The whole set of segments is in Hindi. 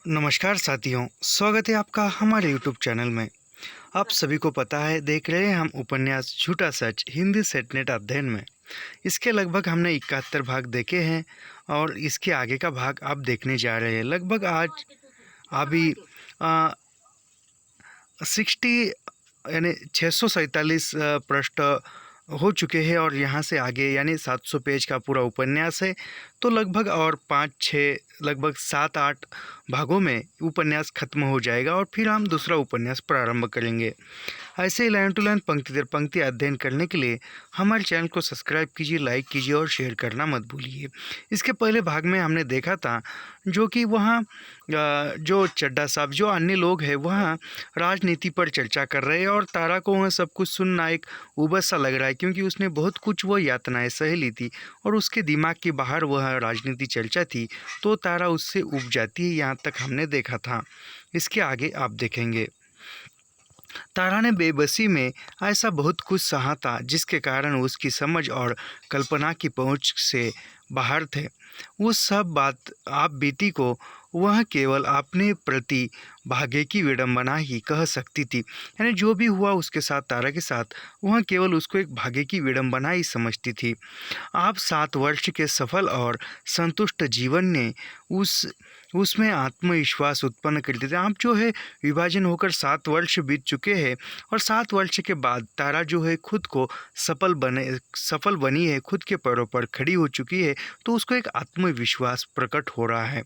नमस्कार साथियों, स्वागत है आपका हमारे यूट्यूब चैनल में। आप सभी को पता है, देख रहे हैं हम उपन्यास झूठा सच हिंदी सेटनेट अध्ययन में। इसके लगभग हमने 71 भाग देखे हैं और इसके आगे का भाग आप देखने जा रहे हैं। लगभग आज अभी 60 यानी 647 पृष्ठ हो चुके हैं और यहाँ से आगे यानी 700 पेज का पूरा उपन्यास है। तो लगभग और 5-6 लगभग 7-8 भागों में उपन्यास खत्म हो जाएगा और फिर हम दूसरा उपन्यास प्रारंभ करेंगे। ऐसे ही लाइन टू लाइन पंक्ति दर पंक्ति अध्ययन करने के लिए हमारे चैनल को सब्सक्राइब कीजिए, लाइक कीजिए और शेयर करना मत भूलिए। इसके पहले भाग में हमने देखा था जो कि वहाँ जो चड्ढा साहब जो अन्य लोग हैं वहाँ राजनीति पर चर्चा कर रहे हैं और तारा को वह सब कुछ सुनना एक उबस सा लग रहा है, क्योंकि उसने बहुत कुछ वह यातनाएं सह ली थी और उसके दिमाग के बाहर वह राजनीति चर्चा थी, तो तारा उससे उब जाती है। यहाँ तक हमने देखा था। इसके आगे आप देखेंगे। तारा ने बेबसी में ऐसा बहुत कुछ सहा था जिसके कारण उसकी समझ और कल्पना की पहुंच से बाहर थे। वो सब बात आप बीती को वह केवल अपने प्रति भाग्य की विडंबना ही कह सकती थी। यानी जो भी हुआ उसके साथ, तारा के साथ, वह केवल उसको एक भाग्य की विडंबना ही समझती थी। आप 7 वर्ष के सफल और संतुष्ट जीवन ने उसमें आत्मविश्वास उत्पन्न कर देते। आप जो है विभाजन होकर 7 वर्ष बीत चुके हैं और 7 वर्ष के बाद तारा जो है खुद को सफल बनी है, खुद के पैरों पर खड़ी हो चुकी है, तो उसको एक आत्मविश्वास प्रकट हो रहा है।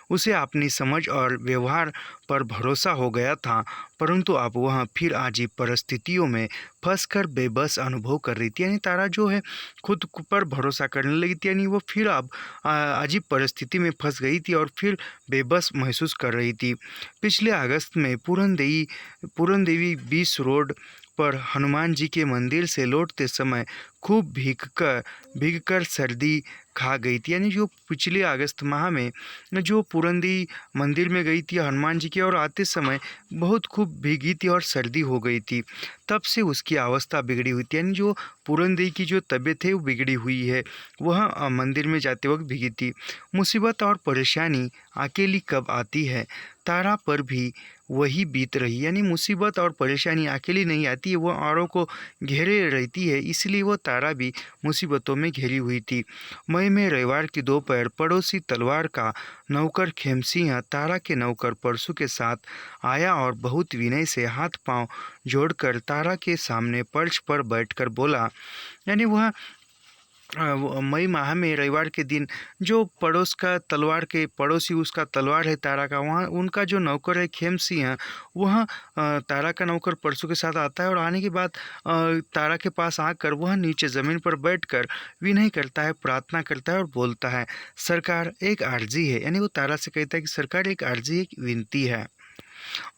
उसे अपनी समझ और व्यवहार पर भरोसा हो गया था, परंतु अब वह फिर अजीब परिस्थितियों में फंसकर बेबस अनुभव कर रही थी। यानी तारा जो है खुद पर भरोसा करने लगी थी, यानी वो फिर अब अजीब परिस्थिति में फंस गई थी और फिर बेबस महसूस कर रही थी। पिछले अगस्त में पूरन देवी 20 रोड पर हनुमान जी के मंदिर से लौटते समय खूब भीगकर सर्दी खा गई थी। यानी जो पिछले अगस्त माह में जो पूरन देवी मंदिर में गई थी हनुमान जी के, और आते समय बहुत खूब भीगी थी और सर्दी हो गई थी, तब से उसकी अवस्था बिगड़ी हुई थी। यानी जो पूरन देवी की जो तबीयत है वो बिगड़ी हुई है, वह मंदिर में जाते वक्त भीगी थी। मुसीबत और परेशानी अकेली कब आती है, तारा पर भी वही बीत रही। यानी मुसीबत और परेशानी अकेली नहीं आती है, वो औरों को घेरे रहती है, इसलिए वो तारा भी मुसीबतों में घिरी हुई थी। मई में रविवार की दोपहर पड़ोसी तलवार का नौकर खेमसिंह तारा के नौकर परसू के साथ आया और बहुत विनय से हाथ पांव जोड़कर तारा के सामने पर्च पर बैठकर बोला। यानी वह मई माह में रविवार के दिन जो पड़ोस का तलवार के पड़ोसी उसका तलवार है तारा का, वहाँ उनका जो नौकर है खेम सिंह, वह तारा का नौकर परसों के साथ आता है और आने के बाद तारा के पास आकर वह नीचे ज़मीन पर बैठकर विनय करता है, प्रार्थना करता है और बोलता है, सरकार एक अर्जी है। यानी वो तारा से कहता है कि सरकार एक अर्जी, एक विनती है।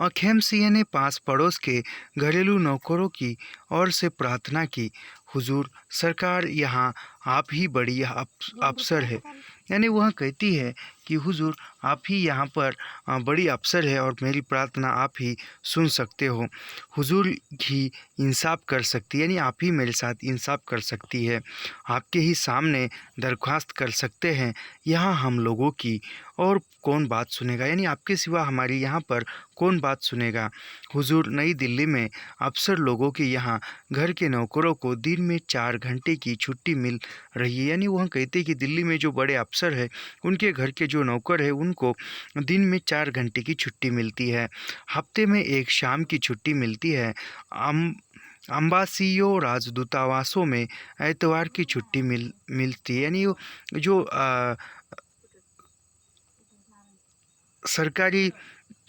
और खेम सिंह ने पास पड़ोस के घरेलू नौकरों की ओर से प्रार्थना की, हुजूर सरकार यहाँ आप ही बड़ी अफसर है। यानी वह कहती है कि हुजूर आप ही यहाँ पर बड़ी अफसर है और मेरी प्रार्थना आप ही सुन सकते हो, हुजूर ही इंसाफ कर सकती है, यानी आप ही मेरे साथ इंसाफ कर सकती है, आपके ही सामने दरख्वास्त कर सकते हैं यहाँ हम लोगों की, और कौन बात सुनेगा। यानी आपके सिवा हमारी यहाँ पर कौन बात सुनेगा। हुजूर नई दिल्ली में अफसर लोगों के यहाँ घर के नौकरों को दिन में 4 घंटे की छुट्टी मिल रही है। यानी वह कहते हैं कि दिल्ली में जो बड़े अफसर है उनके घर के जो नौकर है उनको दिन में 4 घंटे की छुट्टी मिलती है, हफ्ते में एक शाम की छुट्टी मिलती है। अम्बासियों राजदूतावासों में एतवार की छुट्टी मिलती है। यानी जो सरकारी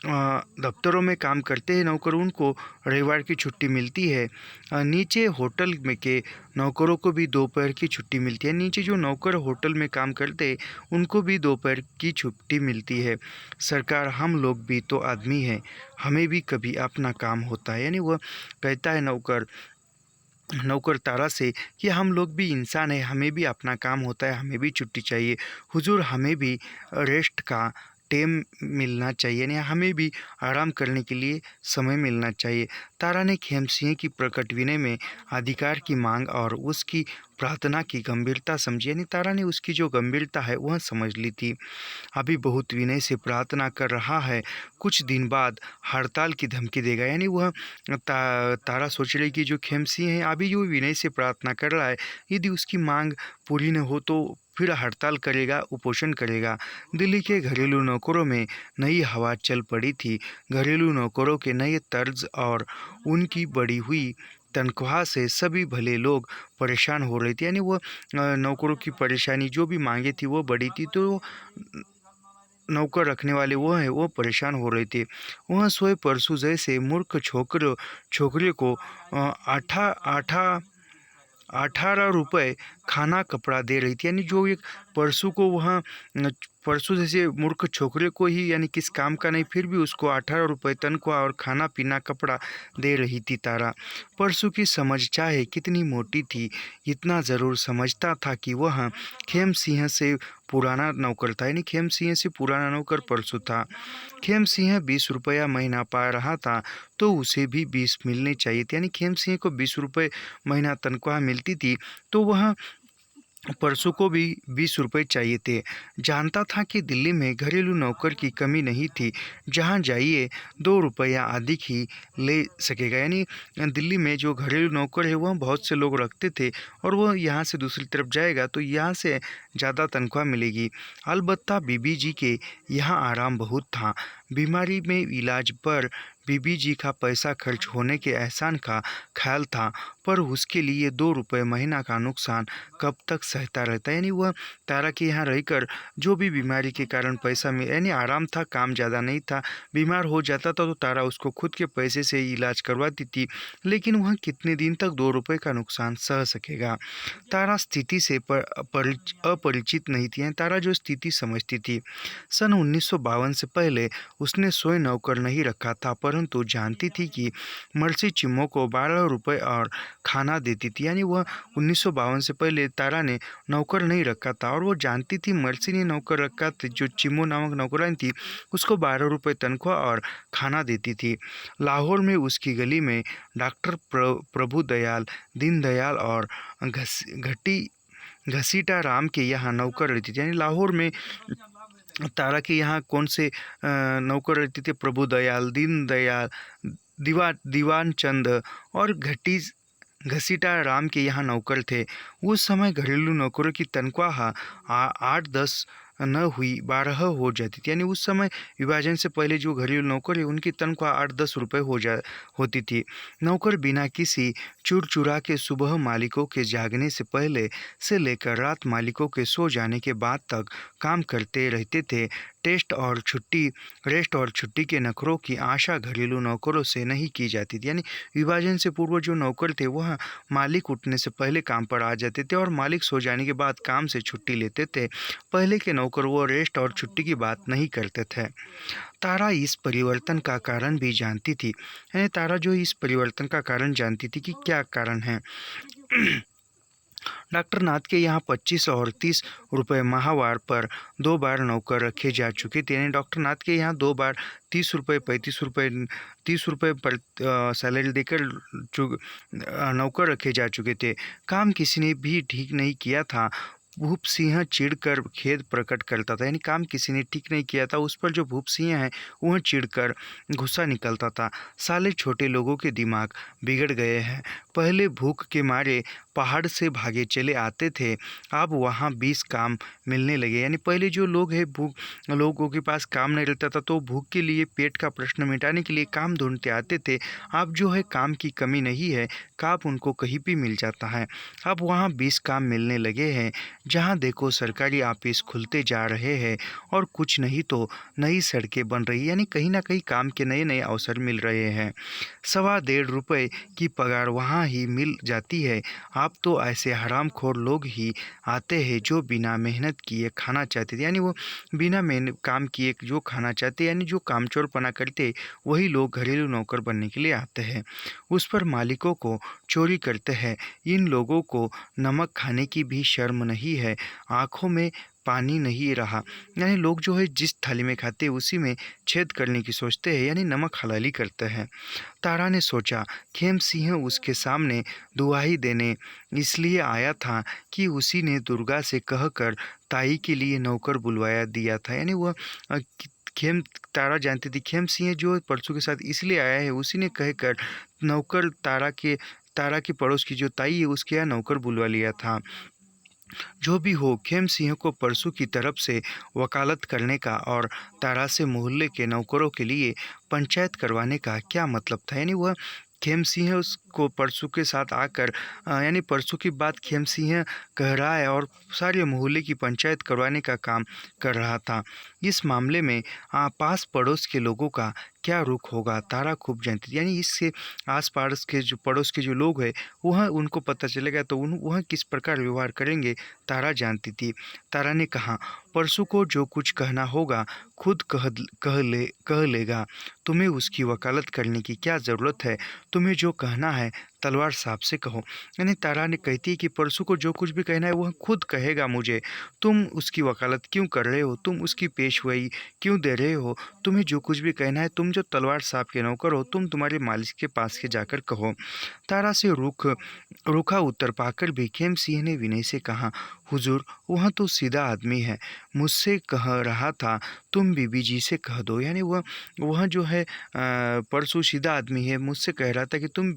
दफ्तरों में काम करते हैं नौकर, उनको रविवार की छुट्टी मिलती है। नीचे होटल में के नौकरों को भी दोपहर की छुट्टी मिलती है। नीचे जो नौकर होटल में काम करते हैं उनको भी दोपहर की छुट्टी मिलती है। सरकार हम लोग भी तो आदमी हैं, हमें भी कभी अपना काम होता है। यानी वह कहता है नौकर तारा से कि हम लोग भी इंसान हैं, हमें भी अपना काम होता है, हमें भी छुट्टी चाहिए, हुजूर हमें भी रेस्ट का टाइम मिलना चाहिए, यानी हमें भी आराम करने के लिए समय मिलना चाहिए। तारा ने खेमसिंह की प्रकट विनय में अधिकार की मांग और उसकी प्रार्थना की गंभीरता समझी, यानी तारा ने उसकी जो गंभीरता है वह समझ ली थी। अभी बहुत विनय से प्रार्थना कर रहा है, कुछ दिन बाद हड़ताल की धमकी देगा, यानी वह तारा सोच रही कि जो खेमसिंह है अभी जो विनय से प्रार्थना कर रहा है, यदि उसकी मांग पूरी न हो तो फिर हड़ताल करेगा, उपोषण करेगा। दिल्ली के घरेलू नौकरों में नई हवा चल पड़ी थी। घरेलू नौकरों के नए तर्ज और उनकी बढ़ी हुई तनख्वाह से सभी भले लोग परेशान हो रहे थे, यानी वो नौकरों की परेशानी जो भी मांगे थी वो बढ़ी थी, तो नौकर रखने वाले वो हैं वो परेशान हो रहे थे। वह सोए परसों जैसे मूर्ख छोकरे को आठा आठा 18 रुपये खाना कपड़ा दे रही थी, यानी जो एक परसों को वह परसों जैसे मूर्ख छोकरे को ही, यानी किस काम का नहीं, फिर भी उसको 18 रुपये तनख्वाह और खाना पीना कपड़ा दे रही थी तारा। परसों की समझ चाहे कितनी मोटी थी, इतना ज़रूर समझता था कि वह खेम सिंह से पुराना नौकर था, यानी खेम सिंह से पुराना नौकर परसों था। खेम सिंह 20 रुपया महीना पा रहा था तो उसे भी 20 मिलने चाहिए थे, यानी खेम सिंह को 20 रुपये महीना तनख्वाह मिलती थी तो वह परसों को भी 20 रुपये चाहिए थे। जानता था कि दिल्ली में घरेलू नौकर की कमी नहीं थी, जहाँ जाइए 2 रुपया अधिक ही ले सकेगा, यानी दिल्ली में जो घरेलू नौकर है वह बहुत से लोग रखते थे और वह यहाँ से दूसरी तरफ जाएगा तो यहाँ से ज़्यादा तनख्वाह मिलेगी। अलबत्ता बीबी जी के यहाँ आराम बहुत था। बीमारी में इलाज पर बीबी जी का पैसा खर्च होने के एहसान का ख्याल था, पर उसके लिए 2 रुपये महीना का नुकसान कब तक सहता रहता, यानी वह तारा के यहाँ रहकर जो भी बीमारी के कारण पैसा मिल, यानी आराम था, काम ज़्यादा नहीं था, बीमार हो जाता था तो तारा उसको खुद के पैसे से ही इलाज करवाती थी, लेकिन वह कितने दिन तक 2 रुपये का नुकसान सह सकेगा। तारा स्थिति से अपरिचित नहीं थी, यानी तारा जो स्थिति समझती थी। सन 1952 से पहले उसने सोए नौकर नहीं रखा था, परंतु जानती थी कि मर्सी चिम्मो को 12 रुपये और खाना देती थी, यानी वह 1952 से पहले तारा ने नौकर नहीं रखा था और वो जानती थी मर्सी ने नौकर रखा था, जो चिम्मो नामक नौकरानी थी उसको 12 रुपये तनख्वाह और खाना देती थी। लाहौर में उसकी गली में डॉक्टर प्रभु दयाल, दीन दयाल और घसीटा राम के यहाँ नौकर रहती थी, यानी लाहौर में तारा के यहाँ कौन से नौकर रहते थे, प्रभु दयाल, दीन दयाल, दीवान चंद और घसीटा राम के यहाँ नौकर थे। उस समय घरेलू नौकरों की तनख्वाह 8-10 न हुई 12 हो जाती थी, यानी उस समय विभाजन से पहले जो घरेलू नौकर है उनकी तनख्वाह 8-10 रुपये होती थी। नौकर बिना किसी चुरा के सुबह मालिकों के जागने से पहले से लेकर रात मालिकों के सो जाने के बाद तक काम करते रहते थे। रेस्ट और छुट्टी के नखरों की आशा घरेलू नौकरों से नहीं की जाती थी, यानी विभाजन से पूर्व जो नौकर थे वह मालिक उठने से पहले काम पर आ जाते थे और मालिक सो जाने के बाद काम से छुट्टी लेते थे। पहले के नौकर वो रेस्ट और छुट्टी की बात नहीं करते थे। तारा इस परिवर्तन का कारण भी जानती थी, यानी तारा जो इस परिवर्तन का कारण जानती थी कि क्या कारण है। डॉक्टर नाथ के यहाँ 25 और 30 रुपये माहवार पर 2 बार नौकर रखे जा चुके थे, यानी डॉक्टर नाथ के यहाँ 2 बार 30 रुपये 30 रुपये पर सैलरी देकर नौकर रखे जा चुके थे। काम किसी ने भी ठीक नहीं किया था। भूप सिंह चिढ़कर खेद प्रकट करता था, यानी काम किसी ने ठीक नहीं किया था, उस पर जो भूप सिंह है वह चिढ़कर गुस्सा निकलता था। साले छोटे लोगों के दिमाग बिगड़ गए हैं। पहले भूख के मारे पहाड़ से भागे चले आते थे, अब वहाँ 20 काम मिलने लगे, यानी पहले जो लोग हैं लोगों के पास काम नहीं रहता था तो भूख के लिए, पेट का प्रश्न मिटाने के लिए काम ढूंढते आते थे। अब जो है काम की कमी नहीं है, काम उनको कहीं भी मिल जाता है। अब वहाँ 20 काम मिलने लगे हैं। जहाँ देखो सरकारी ऑफिस खुलते जा रहे हैं और कुछ नहीं तो नई सड़कें बन रही, यानी कहीं ना कहीं काम के नए नए अवसर मिल रहे हैं। 1.25 रुपये की पगार वहाँ ही मिल जाती है। अब तो ऐसे हरामखोर लोग ही आते हैं जो बिना मेहनत किए खाना चाहते थे, यानी वो बिना मेहनत काम किए जो खाना चाहते, यानी जो कामचोरपना करते वही लोग घरेलू नौकर बनने के लिए आते हैं। उस पर मालिकों को चोरी करते हैं। इन लोगों को नमक खाने की भी शर्म नहीं है। आँखों में पानी नहीं रहा। यानी लोग जो है जिस थाली में खाते हैं उसी में छेद करने की सोचते हैं, यानी नमक हलाली करते हैं। तारा ने सोचा खेम सिंह उसके सामने दुहाई देने इसलिए आया था कि उसी ने दुर्गा से कहकर ताई के लिए नौकर बुलवाया दिया था। यानी वह खेम तारा जानती थी खेम सिंह जो परसों के साथ इसलिए आया है, उसी ने कहकर नौकर तारा के पड़ोस की जो ताई है उसके यहाँ नौकर बुलवा लिया था। जो भी हो, खेम सिंह को परसू की तरफ से वकालत करने का और तारा से मोहल्ले के नौकरों के लिए पंचायत करवाने का क्या मतलब था। यानी वह खेम सिंह उसको परसू के साथ आकर यानी परसू की बात खेम सिंह कह रहा है और सारे मोहल्ले की पंचायत करवाने का काम कर रहा था। इस मामले में पास पड़ोस के लोगों का क्या रुख होगा तारा खूब जानती थी। यानी इससे आस पास के जो पड़ोस के जो लोग हैं वह उनको पता चलेगा तो वह किस प्रकार व्यवहार करेंगे तारा जानती थी। तारा ने कहा परसू को जो कुछ कहना होगा खुद कह लेगा। तुम्हें उसकी वकालत करने की क्या ज़रूरत है। तुम्हें जो कहना है तलवार साहब से कहो। यानी तारा ने कहती है कि परसू को जो कुछ भी कहना है वह खुद कहेगा मुझे। तुम उसकी वकालत क्यों कर रहे हो, तुम उसकी पेशवाई क्यों दे रहे हो। तुम्हें जो कुछ भी कहना है, तुम जो तलवार साहब के नौकर हो, तुम तुम्हारे मालिक के पास के जाकर कहो। तारा से रूखा उत्तर पाकर भी खेम सिंह ने विनय से कहा हुजूर वह तो सीधा आदमी है, मुझसे कह रहा था तुम बीबी जी से कह दो। यानी वह जो है परसू सीधा आदमी है, मुझसे कह रहा था कि तुम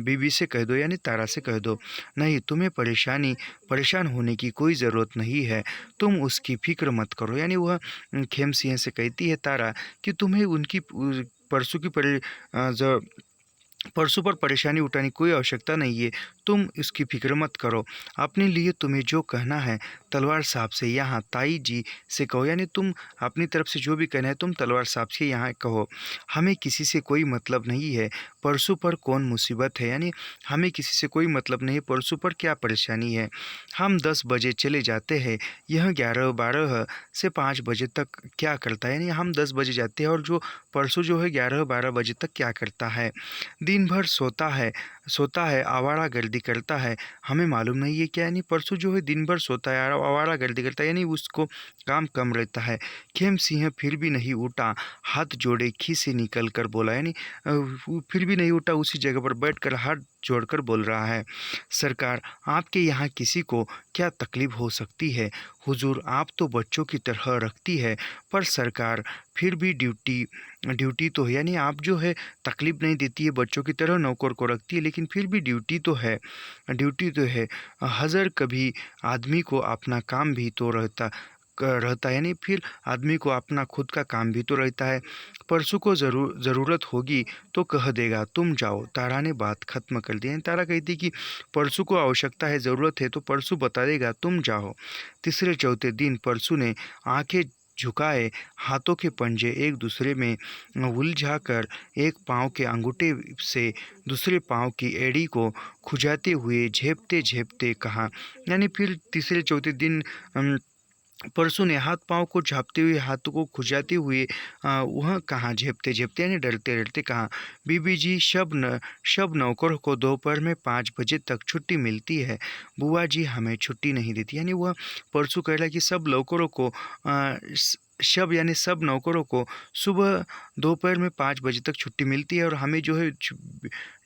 बीबी से कह दो, यानी तारा से कह दो। नहीं, तुम्हें परेशान होने की कोई ज़रूरत नहीं है, तुम उसकी फिक्र मत करो। यानी वह खेम सिंह से कहती है तारा कि तुम्हें उनकी परसू की परसों पर परेशानी उठाने की कोई आवश्यकता नहीं है, तुम इसकी फिक्र मत करो। अपने लिए तुम्हें जो कहना है तलवार साहब से यहाँ ताई जी से कहो। यानी तुम अपनी तरफ से जो भी कहना है तुम तलवार साहब से यहाँ कहो। हमें किसी से कोई मतलब नहीं है, परसों पर कौन मुसीबत है। यानी हमें किसी से कोई मतलब नहीं है, परसों पर क्या परेशानी है। हम 10 बजे चले जाते हैं, यह 11-12 से 5 बजे तक क्या करता है। यानी हम 10 बजे जाते हैं और जो परसों जो है 11-12 बजे तक क्या करता है। दिन भर सोता है आवारागर्दी करता है, हमें मालूम नहीं है क्या। यानी परसों जो है दिन भर सोता है आवारागर्दी करता है, यानी उसको काम कम रहता है। खेम सिंह फिर भी नहीं उठा, हाथ जोड़े खीसे निकल कर बोला। यानी फिर भी नहीं उठा, उसी जगह पर बैठकर हाथ जोड़कर बोल रहा है सरकार आपके यहाँ किसी को क्या तकलीफ हो सकती है। हुजूर आप तो बच्चों की तरह रखती है, पर सरकार फिर भी ड्यूटी तो है। यानी आप जो है तकलीफ नहीं देती है, बच्चों की तरह नौकर को रखती है, लेकिन फिर भी ड्यूटी तो है। हज़र कभी आदमी को अपना काम भी तो रहता है। यानी फिर आदमी को अपना खुद का काम भी तो रहता है। परसों को ज़रूरत होगी तो कह देगा, तुम जाओ। तारा ने बात खत्म कर दी। तारा कहती कि परसों को आवश्यकता है, ज़रूरत है तो परसों बता देगा, तुम जाओ। तीसरे चौथे दिन परसों ने आंखें झुकाए हाथों के पंजे एक दूसरे में उलझाकर एक पाँव के अंगूठे से दूसरे पाँव की एड़ी को खुजाते हुए झेपते कहा। यानी फिर तीसरे चौथे दिन परसों ने हाथ पाँव को झाँपते हुए हाथों को खुजाते हुए वह कहाँ झेपते यानी डरते कहा बीबी जी शब नौकरों को दोपहर में 5 बजे तक छुट्टी मिलती है, बुआ जी हमें छुट्टी नहीं देती। यानी वह परसों कह रहा है कि सब नौकरों को शब यानी सब नौकरों को सुबह दोपहर में 5 बजे तक छुट्टी मिलती है और हमें जो है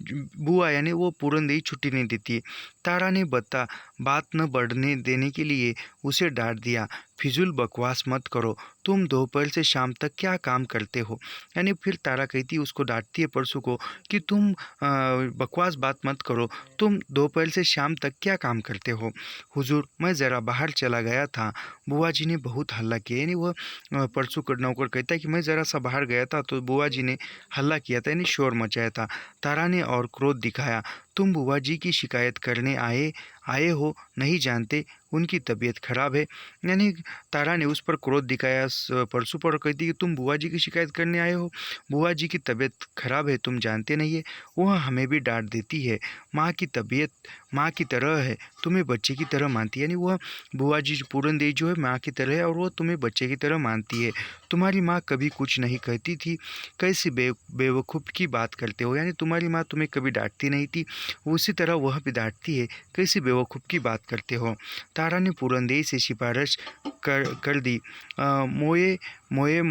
बुआ यानी वो पूरनदेही छुट्टी नहीं देती है। तारा ने बात न बढ़ने देने के लिए उसे डांट दिया, फिजूल बकवास मत करो, तुम दोपहर से शाम तक क्या काम करते हो। यानी फिर तारा कहती है उसको डांटती है परसों को कि तुम बकवास बात मत करो, तुम दोपहर से शाम तक क्या काम करते हो। हुजूर मैं ज़रा बाहर चला गया था, बुआ जी ने बहुत हल्ला किया। यानी वह परसों का नौकर कहता है कि मैं ज़रा सा बाहर गया था तो बुआ जी ने हल्ला किया था, यानी शोर मचाया था। तारा ने और क्रोध दिखाया, तुम बुआ जी की शिकायत करने आए हो, नहीं जानते उनकी तबीयत खराब है। यानी तारा ने उस पर क्रोध दिखाया परसों पर, कहती कि तुम बुआ जी की शिकायत करने आए हो, बुआ जी की तबीयत खराब है, तुम जानते नहीं है। वह हमें भी डांट देती है, माँ की तबीयत माँ की तरह है, तुम्हें बच्चे की तरह मानती है। यानी वह बुआ जी पूरनदेही जो है माँ की तरह है और वह तुम्हें बच्चे की तरह मानती है। तुम्हारी माँ कभी कुछ नहीं कहती थी, कैसी बेवकूफ़ की बात करते हो। यानी तुम्हारी माँ तुम्हें कभी डांटती नहीं थी, उसी तरह वह भी डांटती है, कैसी बेवकूफ़ की बात करते हो। तारा ने पूरनदेई से सिफारिश कर दी, मोए मोए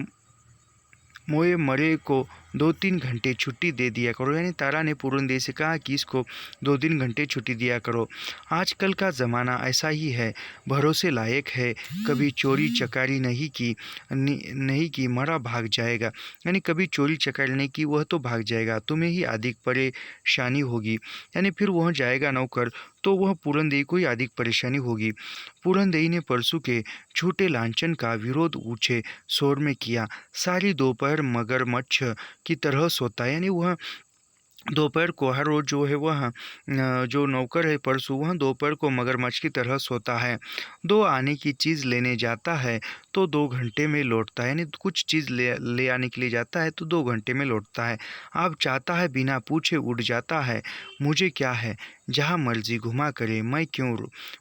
मोए मरे को 2-3 घंटे छुट्टी दे दिया करो। यानी तारा ने पूरनदेई से कहा कि इसको 2-3 घंटे छुट्टी दिया करो। आजकल का ज़माना ऐसा ही है, भरोसे लायक है। कभी चोरी चकारी नहीं की मरा भाग जाएगा। यानी कभी चोरी चकारी नहीं की वह तो भाग जाएगा, तुम्हें ही अधिक परेशानी होगी। यानी फिर वह जाएगा नौकर तो वह पूरनदेई को ही अधिक परेशानी होगी। पूरनदेई ने परसों के झूठे लांछन का विरोध ऊंचे शोर में किया। सारी दोपहर मगरमच्छ की तरह सोता है। यानी वह दोपहर को हर रोज़ जो है वह जो नौकर है परसों वह दोपहर को मगरमच्छ की तरह सोता है। 2 आने की चीज़ लेने जाता है तो 2 घंटे में लौटता है। यानी कुछ चीज़ ले आने के लिए जाता है तो 2 घंटे में लौटता है। अब चाहता है बिना पूछे उड़ जाता है। मुझे क्या है, जहाँ मर्जी घुमा करे, मैं क्यों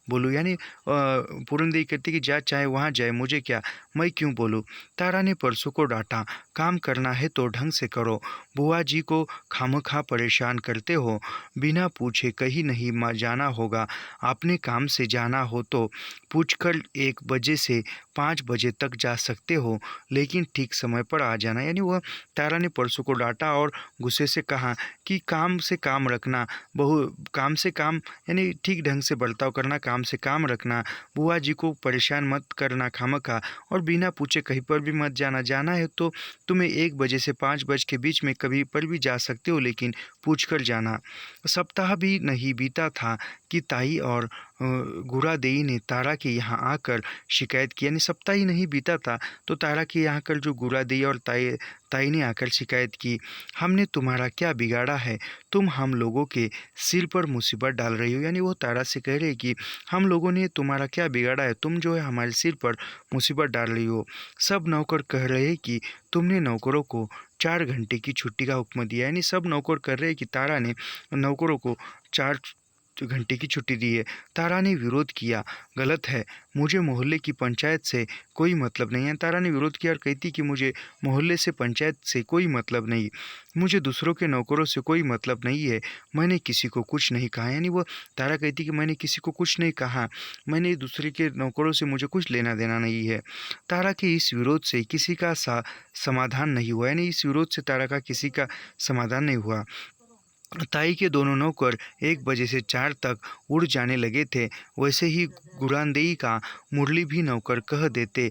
बोलूँ। यानी पूरनदेई कहती कि जा चाहे वहाँ जाए, मुझे क्या, मैं क्यों बोलूँ। तारा ने परसों को डांटा, काम करना है तो ढंग से करो। बुआ जी को खामखा परेशान करते हो। बिना पूछे कहीं नहीं जाना होगा। अपने काम से जाना हो तो पूछकर 1 बजे से 5 बजे तक जा सकते हो, लेकिन ठीक समय पर आ जाना। यानी वह तारा ने परसों को डांटा और गुस्से से कहा कि काम से काम रखना, काम से काम यानी ठीक ढंग से बर्ताव करना, काम से काम रखना, बुआ जी को परेशान मत करना खामखा, और बिना पूछे कहीं पर भी मत जाना। जाना है तो तुम्हें 1 बजे से 5 बजे के बीच में कभी पर भी जा सकते हो, लेकिन पूछकर जाना। सप्ताह भी नहीं बीता था कि ताई और गुरादेई ने तारा के यहाँ आकर शिकायत की। यानी सप्ताह ही नहीं बीता था तो तारा के यहाँ कर जो गुरादेई और ताई ने आकर शिकायत की, हमने तुम्हारा क्या बिगाड़ा है, तुम हम लोगों के सिर पर मुसीबत डाल रही हो। यानी वो तारा से कह रहे कि हम लोगों ने तुम्हारा क्या बिगाड़ा है, तुम जो है हमारे सिर पर मुसीबत डाल रही हो। सब नौकर कह रहे कि तुमने नौकरों को 4 घंटे की छुट्टी का हुक्म दिया। यानी सब नौकर कर रहे हैं कि तारा ने नौकरों को 4 घंटे की छुट्टी दी है। तारा ने विरोध किया, गलत है, मुझे मोहल्ले की पंचायत से कोई मतलब नहीं है। तारा ने विरोध किया और कहती कि मुझे मोहल्ले से पंचायत से कोई मतलब नहीं, मुझे दूसरों के नौकरों से कोई मतलब नहीं है, मैंने किसी को कुछ नहीं कहा। यानी वो तारा कहती कि मैंने किसी को कुछ नहीं कहा, मैंने दूसरे के नौकरों से मुझे कुछ लेना देना नहीं है। तारा के इस विरोध से किसी का समाधान नहीं हुआ। यानी इस विरोध से तारा का किसी का समाधान नहीं हुआ। ताई के दोनों नौकर 1 बजे से 4 तक उड़ जाने लगे थे। वैसे ही गुरानदेई का मुरली भी नौकर कह देते,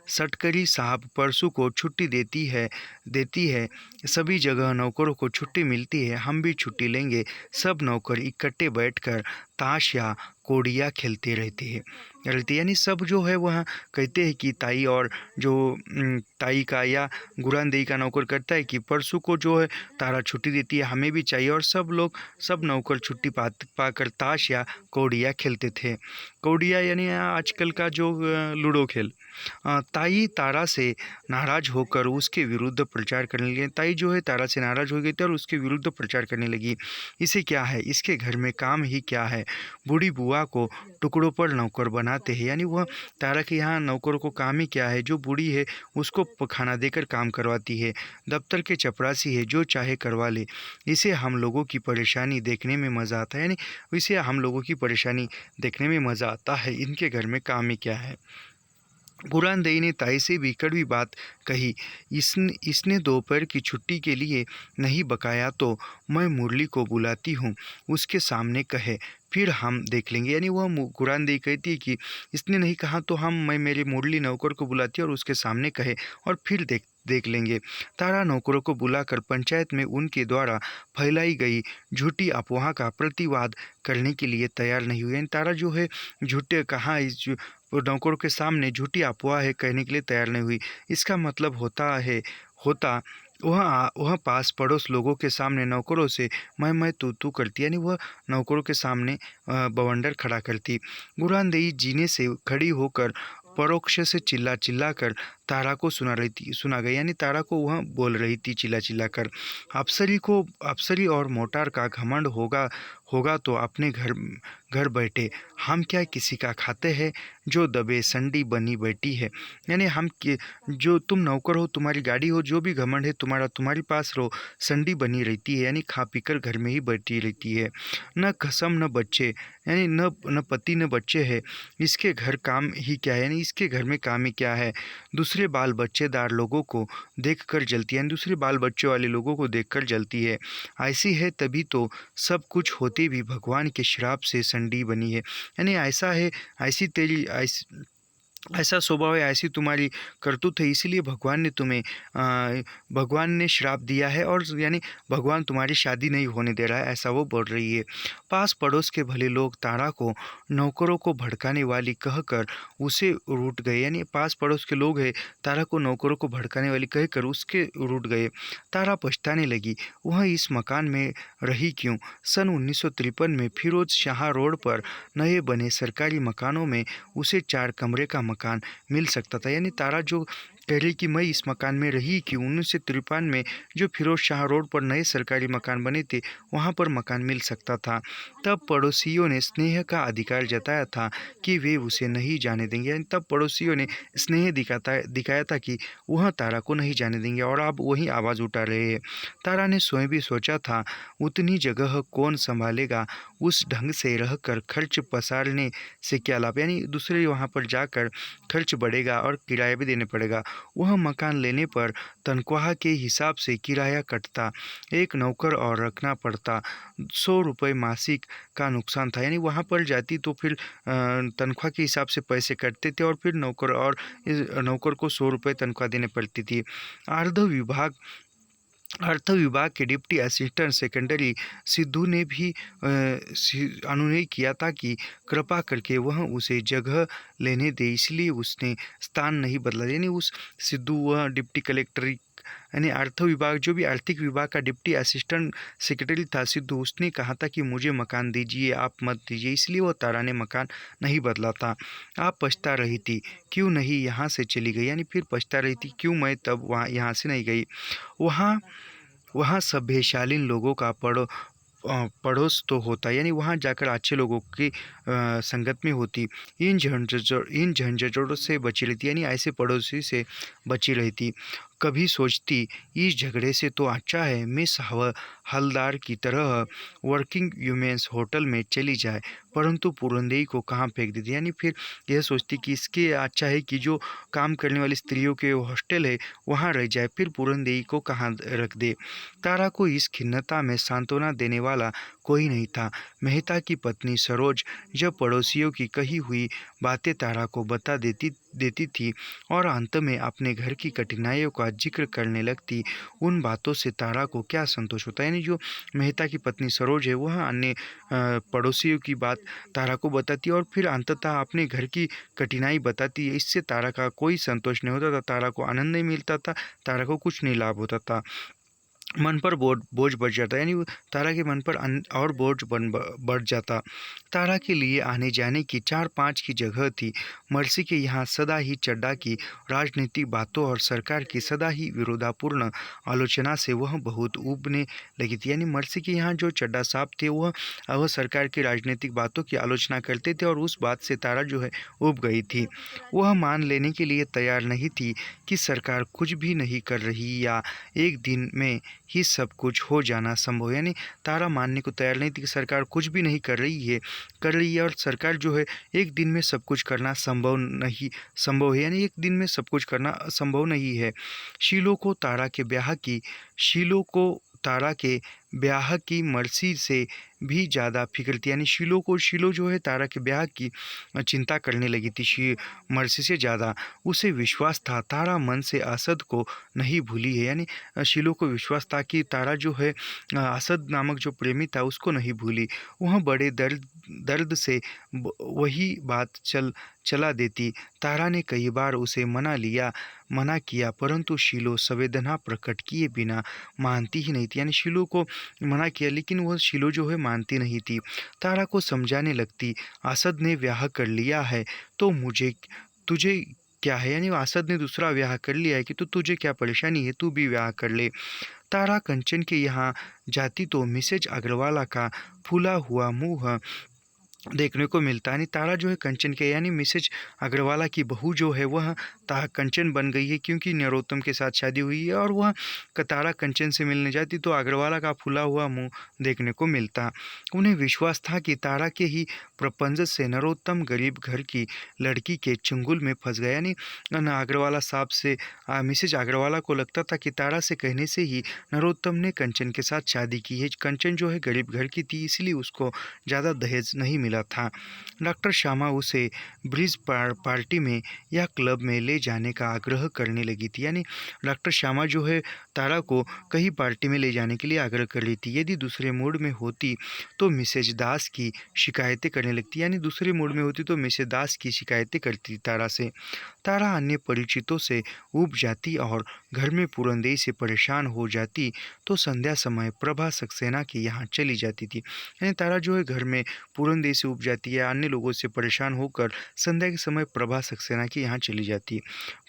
सटकरी साहब परसों को छुट्टी देती है। सभी जगह नौकरों को छुट्टी मिलती है, हम भी छुट्टी लेंगे। सब नौकर इकट्ठे बैठकर ताश या कोडिया खेलते रहते। यानी सब जो है वह कहते हैं कि ताई और जो ताई का या गुरानदेई का नौकर कहता है कि परसों को जो है तारा छुट्टी देती है, हमें भी चाहिए। और सब नौकर छुट्टी पाकर ताश या कौड़िया खेलते थे। कौड़िया यानी आजकल का जो लूडो खेल। ताई तारा से नाराज होकर उसके विरुद्ध प्रचार करने लगी। ताई जो है तारा से नाराज हो गई थी और उसके विरुद्ध प्रचार करने लगी। इसे क्या है, इसके घर में काम ही क्या है, बूढ़ी बुआ को टुकड़ों पर नौकर बनाते हैं। यानी वह तारा के यहाँ नौकरों को काम ही क्या है, जो बूढ़ी है उसको खाना देकर काम करवाती है, दफ्तर के चपरासी है, जो चाहे करवा ले। इसे हम लोगों की परेशानी देखने में मज़ा आता है। यानी इसे हम लोगों की परेशानी देखने में मज़ा आता है, इनके घर में काम ही क्या है। गुरानदेई ने ताई से भी कड़वी बात कही, इसने दोपहर की छुट्टी के लिए नहीं बकाया तो मैं मुरली को बुलाती हूँ, उसके सामने कहे, फिर हम देख लेंगे। यानी वह गुरानदेई कहती है कि इसने नहीं कहा तो मैं मेरे मुरली नौकर को बुलाती और उसके सामने कहे और फिर देख लेंगे। तारा नौकरों को बुलाकर पंचायत में उनके द्वारा फैलाई गई झूठी अफवाह का प्रतिवाद करने के लिए तैयार नहीं हुई। तारा जो है झूठे कहा इस नौकरों के सामने झूठी अफवाह है कहने के लिए तैयार नहीं हुई। इसका मतलब होता वह पास पड़ोस लोगों के सामने नौकरों से मैं तू करती। यानी वह नौकरों के सामने बवंडर खड़ा करती। गुरानदेई जीने से खड़ी होकर परोक्ष से चिल्ला कर तारा को सुना गई। यानी तारा को वह बोल रही थी चिल्ला कर, अफसरी और मोटार का घमंड होगा तो अपने घर घर बैठे हम क्या किसी का खाते हैं, जो दबे संडी बनी बैठी है। यानी हम के जो तुम नौकर हो, तुम्हारी गाड़ी हो, जो भी घमंड है तुम्हारा तुम्हारे पास रहो, संडी बनी रहती है, यानी खा पीकर घर में ही बैठी रहती है। न कसम न बच्चे, यानी न पति न बच्चे है, इसके घर काम ही क्या है, यानी इसके घर में काम ही क्या है। दूसरे बाल बच्चेदार लोगों को देखकर जलती है, यानी दूसरे बाल बच्चों वाले लोगों को देखकर जलती है। ऐसी है तभी तो सब कुछ होते भी भगवान के श्राप से संडी बनी है। यानी ऐसा है, ऐसी तेरी ऐसा स्वभाव है, ऐसी तुम्हारी करतूत है, इसीलिए भगवान ने तुम्हें भगवान ने श्राप दिया है, और यानी भगवान तुम्हारी शादी नहीं होने दे रहा है, ऐसा वो बोल रही है। पास पड़ोस के भले लोग तारा को नौकरों को भड़काने वाली कहकर उसे रूठ गए, यानी पास पड़ोस के लोग हैं तारा को नौकरों को भड़काने वाली कहकर उसके रूठ गए। तारा पछताने लगी, वह इस मकान में रही क्यों। सन 1953 में फिरोज शाह रोड पर नए बने सरकारी मकानों में उसे 4 कमरे का मकान मिल सकता था। यानी तारा जो कह रही कि मैं इस मकान में रही कि 1953 में जो फिरोज शाह रोड पर नए सरकारी मकान बने थे, वहाँ पर मकान मिल सकता था। तब पड़ोसियों ने स्नेह का अधिकार जताया था कि वे उसे नहीं जाने देंगे, यानी तब पड़ोसियों ने स्नेह दिखाया था कि वह तारा को नहीं जाने देंगे, और अब वही आवाज़ उठा रहे हैं। तारा ने स्वयं भी सोचा था, उतनी जगह कौन संभालेगा, उस ढंग से रहकर खर्च पसारने से क्या लाभ, यानी दूसरे वहाँ पर जाकर खर्च बढ़ेगा और किराया भी देने पड़ेगा। वह मकान लेने पर तनख्वाह के हिसाब से किराया कटता, एक नौकर और रखना पड़ता, 100 रुपये मासिक का नुकसान था। यानी वहाँ पर जाती तो फिर तनख्वाह के हिसाब से पैसे कटते थे, और फिर नौकर को 100 रुपये तनख्वाह देनी पड़ती थी। अर्थ विभाग के डिप्टी असिस्टेंट सेकेंडरी सिद्धू ने भी अनुनय किया था कि कृपा करके वह उसे जगह लेने दे, इसलिए उसने स्थान नहीं बदला। यानी उस सिद्धू, वह डिप्टी कलेक्टर, यानी अर्थ विभाग जो भी आर्थिक विभाग का डिप्टी असिस्टेंट सेक्रेटरी था सिद्धू, उसने कहा था कि मुझे मकान दीजिए, आप मत दीजिए, इसलिए वह तारा ने मकान नहीं बदला था। आप पछता रही थी, क्यों नहीं यहाँ से चली गई, यानी फिर पछता रही थी क्यों मैं तब वहाँ यहाँ से नहीं गई। वहाँ वहाँ सभ्यशालीन लोगों का पड़ोस तो होता, यानी वहाँ जाकर अच्छे लोगों की संगत में होती। इन झंझटों से बची रहती, यानी ऐसे पड़ोसी से बची रहती। कभी सोचती, इस झगड़े से तो अच्छा है मैं हवलदार की तरह वर्किंग वुमेन्स होटल में चली जाए, परंतु पूरनदेवी को कहाँ फेंक देती। यानी फिर यह सोचती कि इसके अच्छा है कि जो काम करने वाली स्त्रियों के हॉस्टल है वहाँ रह जाए, फिर पूरनदेवी को कहाँ रख दे। तारा को इस खिन्नता में सांत्वना देने वाला कोई नहीं था। मेहता की पत्नी सरोज जब पड़ोसियों की कही हुई बातें तारा को बता देती थी और अंत में अपने घर की कठिनाइयों का जिक्र करने लगती, उन बातों से तारा को क्या संतोष होता। यानी जो मेहता की पत्नी सरोज है वह अन्य पड़ोसियों की बात तारा को बताती और फिर अंततः अपने घर की कठिनाई बताती है। इससे तारा का कोई संतोष नहीं होता था, तारा को आनंद नहीं मिलता था, तारा को कुछ नहीं लाभ होता था। मन पर बोझ बढ़ जाता, यानी तारा के मन पर और बोझ बढ़ जाता। तारा के लिए आने जाने की 4-5 की जगह थी। मर्सी के यहाँ सदा ही चड्ढा की राजनीतिक बातों और सरकार की सदा ही विरोधापूर्ण आलोचना से वह बहुत ऊबने लगी थी। यानी मर्सी के यहाँ जो चड्ढा साहब थे वह सरकार की राजनीतिक बातों की आलोचना करते थे, और उस बात से तारा जो है ऊब गई थी। वह मान लेने के लिए तैयार नहीं थी कि सरकार कुछ भी नहीं कर रही या एक दिन में ही सब कुछ हो जाना संभव। यानी तारा मानने को तैयार नहीं थी कि सरकार कुछ भी नहीं कर रही है और सरकार जो है एक दिन में सब कुछ करना संभव है, यानी एक दिन में सब कुछ करना संभव नहीं है। शीलो को तारा के ब्याह की मर्सी से भी ज़्यादा फिक्र थी। यानी शीलो जो है तारा के ब्याह की चिंता करने लगी थी मर्सी से ज़्यादा। उसे विश्वास था तारा मन से असद को नहीं भूली है, यानी शीलो को विश्वास था कि तारा जो है असद नामक जो प्रेमी था उसको नहीं भूली। वह बड़े दर्द से वही बात चला देती। तारा ने कई बार उसे मना किया, परंतु शीलो संवेदना प्रकट किए बिना मानती ही नहीं थी। यानी शीलो को मना किया लेकिन वह शीलो जो है मानती नहीं थी। तारा को समझाने लगती, असद ने ब्याह कर लिया है तो तुझे क्या है, यानी असद ने दूसरा ब्याह कर लिया है कि तो तुझे क्या परेशानी है, तू भी ब्याह कर ले। तारा कंचन के यहाँ जाती तो मिसेज अग्रवाला का फूला हुआ मुंह देखने को मिलता है। यानी तारा जो है कंचन के, यानी मिसेज अग्रवाला की बहू जो है वह कंचन बन गई है, क्योंकि नरोत्तम के साथ शादी हुई है और वह तारा कंचन से मिलने जाती तो अग्रवाला का फूला हुआ मुंह देखने को मिलता। उन्हें विश्वास था कि तारा के ही प्रपंच से नरोत्तम गरीब घर की लड़की के चंगुल में फंस गया। यानी अग्रवाला साहब से मिसेज अग्रवाला को लगता था कि तारा से कहने से ही नरोत्तम ने कंचन के साथ शादी की है। कंचन जो है गरीब घर की थी, इसलिए उसको ज़्यादा दहेज नहीं मिला था। डॉक्टर श्यामा उसे ब्रिज पार्टी में या क्लब में ले जाने का आग्रह करने लगी थी। यानी डॉक्टर श्यामा जो है तारा को कहीं पार्टी में ले जाने के लिए आग्रह कर रही थी। यदि दूसरे मूड में होती तो मिसेज दास की शिकायतें करने लगती। यानी दूसरे मूड में होती तो मिसेज दास की शिकायतें करती तारा से। तारा अन्य परिचितों से ऊब जाती और घर में पूरनदेही से परेशान हो जाती तो संध्या समय प्रभा सक्सेना के यहाँ चली जाती थी। यानी तारा जो है घर में पूरनदेही से ऊब जाती है, अन्य लोगों से परेशान होकर संध्या के समय प्रभा सक्सेना के यहाँ चली जाती।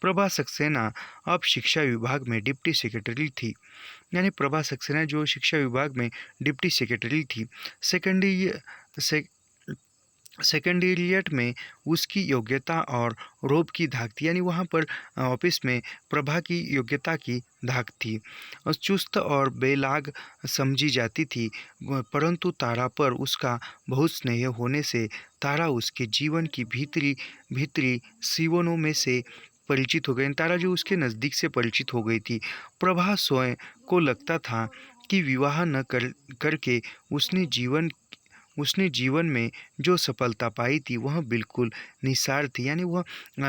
प्रभा सक्सेना अब शिक्षा विभाग में डिप्टी सेक्रेटरी थी। यानी प्रभा सक्सेना जो शिक्षा विभाग में डिप्टी सेक्रेटरी थी। सेकेंडरिएट में उसकी योग्यता और रोब की धाक थी। यानी वहाँ पर ऑफिस में प्रभा की योग्यता की धाक थी। चुस्त और बेलाग समझी जाती थी, परंतु तारा पर उसका बहुत स्नेह होने से तारा उसके जीवन की भीतरी भीतरी सीवनों में से परिचित हो गई। तारा जो उसके नज़दीक से परिचित हो गई थी। प्रभा स्वयं को लगता था कि विवाह न करके उसने जीवन में जो सफलता पाई थी वह बिल्कुल निस्सार थी। यानी वह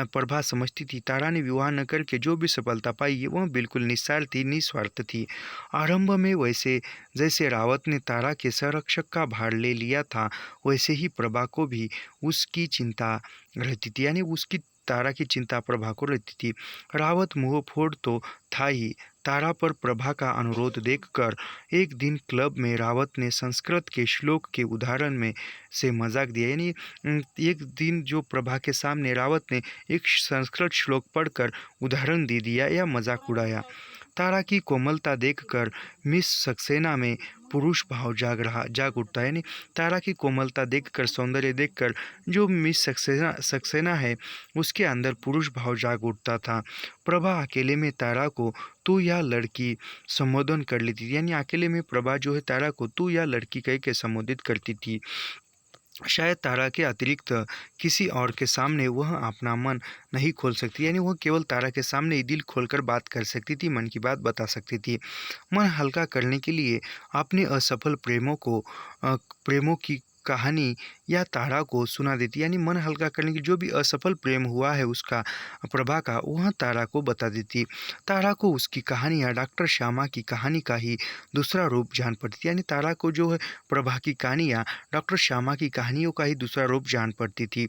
प्रभा समझती थी तारा ने विवाह न करके जो भी सफलता पाई है वह बिल्कुल निस्सार थी, निस्वार्थ थी। आरंभ में वैसे जैसे रावत ने तारा के संरक्षक का भार ले लिया था, वैसे ही प्रभा को भी उसकी चिंता रहती थी। यानी उसकी तारा की चिंता प्रभा को रहती थी। रावत मुंहफोड़ तो था ही। तारा पर प्रभा का अनुरोध देखकर एक दिन क्लब में रावत ने संस्कृत के श्लोक के उदाहरण में से मजाक दिया। यानी एक दिन जो प्रभा के सामने रावत ने एक संस्कृत श्लोक पढ़कर उदाहरण दे दिया या मजाक उड़ाया। तारा की कोमलता देखकर मिस सक्सेना में पुरुष भाव जाग उठता है। यानी तारा की कोमलता देखकर, सौंदर्य देखकर जो मिस सक्सेना है उसके अंदर पुरुष भाव जाग उठता था। प्रभा अकेले में तारा को तू या लड़की संबोधन कर लेती थी। यानी अकेले में प्रभा जो है तारा को तू या लड़की कह के संबोधित करती थी। शायद तारा के अतिरिक्त किसी और के सामने वह अपना मन नहीं खोल सकती। यानी वह केवल तारा के सामने ही दिल खोलकर बात कर सकती थी, मन की बात बता सकती थी। मन हल्का करने के लिए अपने असफल प्रेमों की कहानी या तारा को सुना देती। यानी मन हल्का करने की जो भी असफल प्रेम हुआ है उसका प्रभा का, वह तारा को बता देती। तारा को उसकी कहानी या डॉक्टर श्यामा की कहानी का ही दूसरा रूप जान पड़ती। यानी तारा को जो है प्रभा की कहानी या डॉक्टर श्यामा की कहानियों का ही दूसरा रूप जान पड़ती थी।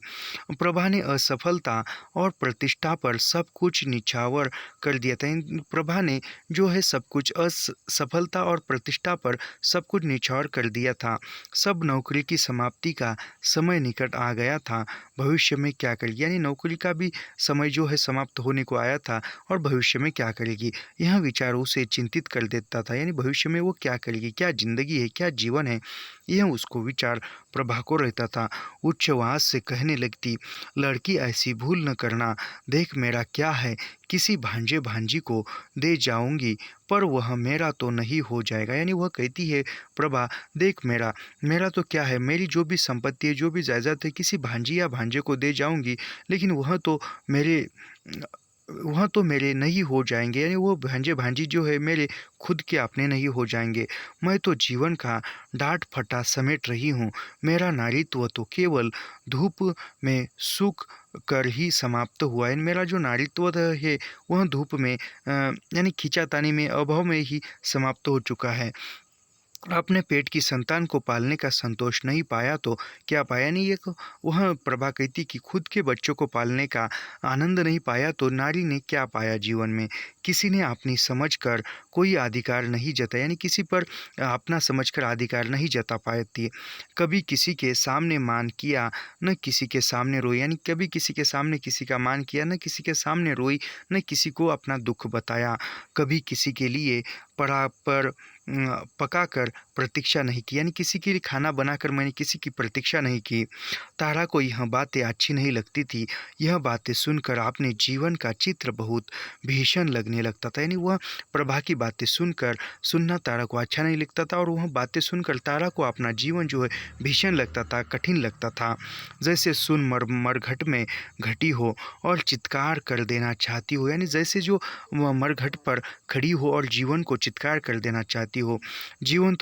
प्रभा ने असफलता और प्रतिष्ठा पर सब कुछ निछावर कर दिया था। प्रभा ने जो है सब कुछ असफलता और प्रतिष्ठा पर सब कुछ निछावर कर दिया था। सब नौकरी की समाप्ति का समय निकट आ गया था। भविष्य में क्या करेगी, यानी नौकरी का भी समय जो है समाप्त होने को आया था और भविष्य में क्या करेगी यह विचार उसे चिंतित कर देता था। यानी भविष्य में वो क्या करेगी, क्या जिंदगी है, क्या जीवन है, यह उसको विचार प्रभा को रहता था। उच्चवास से कहने लगती, लड़की ऐसी भूल न करना, देख मेरा क्या है, किसी भांजे भांजी को दे जाऊंगी पर वह मेरा तो नहीं हो जाएगा। यानी वह कहती है प्रभा देख मेरा तो क्या है, मेरी जो भी संपत्ति है, जो भी जायदाद है, किसी भांजी या भांजे को दे जाऊंगी, लेकिन वह तो मेरे नहीं हो जाएंगे। यानी वो भांजे भांजी जो है मेरे खुद के अपने नहीं हो जाएंगे। मैं तो जीवन का डांट फटा समेट रही हूँ। मेरा नारीत्व तो केवल धूप में सूख कर ही समाप्त हुआ है। मेरा जो नारीत्व है वह धूप में यानी खींचातानी में, अभाव में ही समाप्त हो चुका है। अपने पेट की संतान को पालने का संतोष नहीं पाया तो क्या पाया? नहीं, एक वह प्रभा कहती कि खुद के बच्चों को पालने का आनंद नहीं पाया तो नारी ने क्या पाया जीवन में? किसी ने अपनी समझकर कोई अधिकार नहीं जताया, यानी किसी पर अपना समझकर अधिकार नहीं जता पाती। कभी किसी के सामने मान किया, न किसी के सामने रोई, यानी कभी किसी के सामने किसी का मान किया, न किसी के सामने रोई, न किसी को अपना दुख बताया। कभी किसी के लिए पड़ा पर पकाकर प्रतीक्षा नहीं की, यानी किसी के लिए खाना बनाकर मैंने किसी की प्रतीक्षा नहीं की। तारा को यह बातें अच्छी नहीं लगती थी। यह बातें सुनकर अपने जीवन का चित्र बहुत भीषण लगने लगता था, यानी वह प्रभा की बातें सुनना तारा को अच्छा नहीं लगता था, और वह बातें सुनकर तारा को अपना जीवन जो है भीषण लगता था, कठिन लगता था। जैसे सुन मरघट में घटी हो और चित्कार कर देना चाहती हो, यानी जैसे जो मरघट पर खड़ी हो और जीवन को चित्कार कर देना चाहती हो। जीवन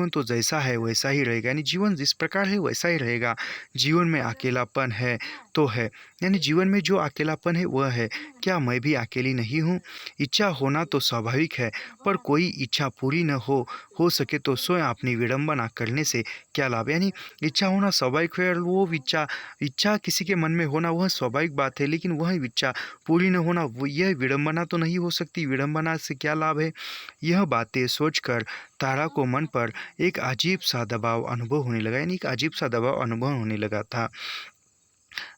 तो जैसा है वैसा ही रहेगा, यानी जीवन जिस प्रकार है वैसा ही रहेगा। जीवन में अकेलापन है तो है, यानी जीवन में जो अकेलापन है वह है। क्या मैं भी अकेली नहीं हूँ? इच्छा होना तो स्वाभाविक है, पर कोई इच्छा पूरी न हो सके तो स्वयं अपनी विडंबना करने से क्या लाभ? यानी इच्छा होना स्वाभाविक है, और वो इच्छा किसी के मन में होना वह स्वाभाविक बात है, लेकिन वह इच्छा पूरी न होना यह विडंबना तो नहीं हो सकती। विडंबना से क्या लाभ है? यह बातें सोचकर तारा को मन पर एक अजीब सा दबाव अनुभव होने लगा, यानी एक अजीब सा दबाव अनुभव होने लगा था।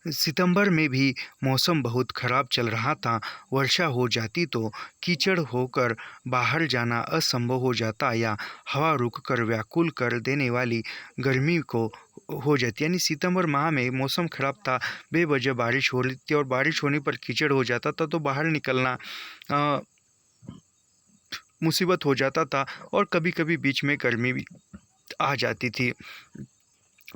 सितंबर में भी मौसम बहुत खराब चल रहा था। वर्षा हो जाती तो कीचड़ होकर बाहर जाना असंभव हो जाता, या हवा रुककर व्याकुल कर देने वाली गर्मी को हो जाती, यानी सितंबर माह में मौसम खराब था, बेवजह बारिश हो रही थी, और बारिश होने पर कीचड़ हो जाता था तो बाहर निकलना मुसीबत हो जाता था, और कभी कभी बीच में गर्मी भी आ जाती थी।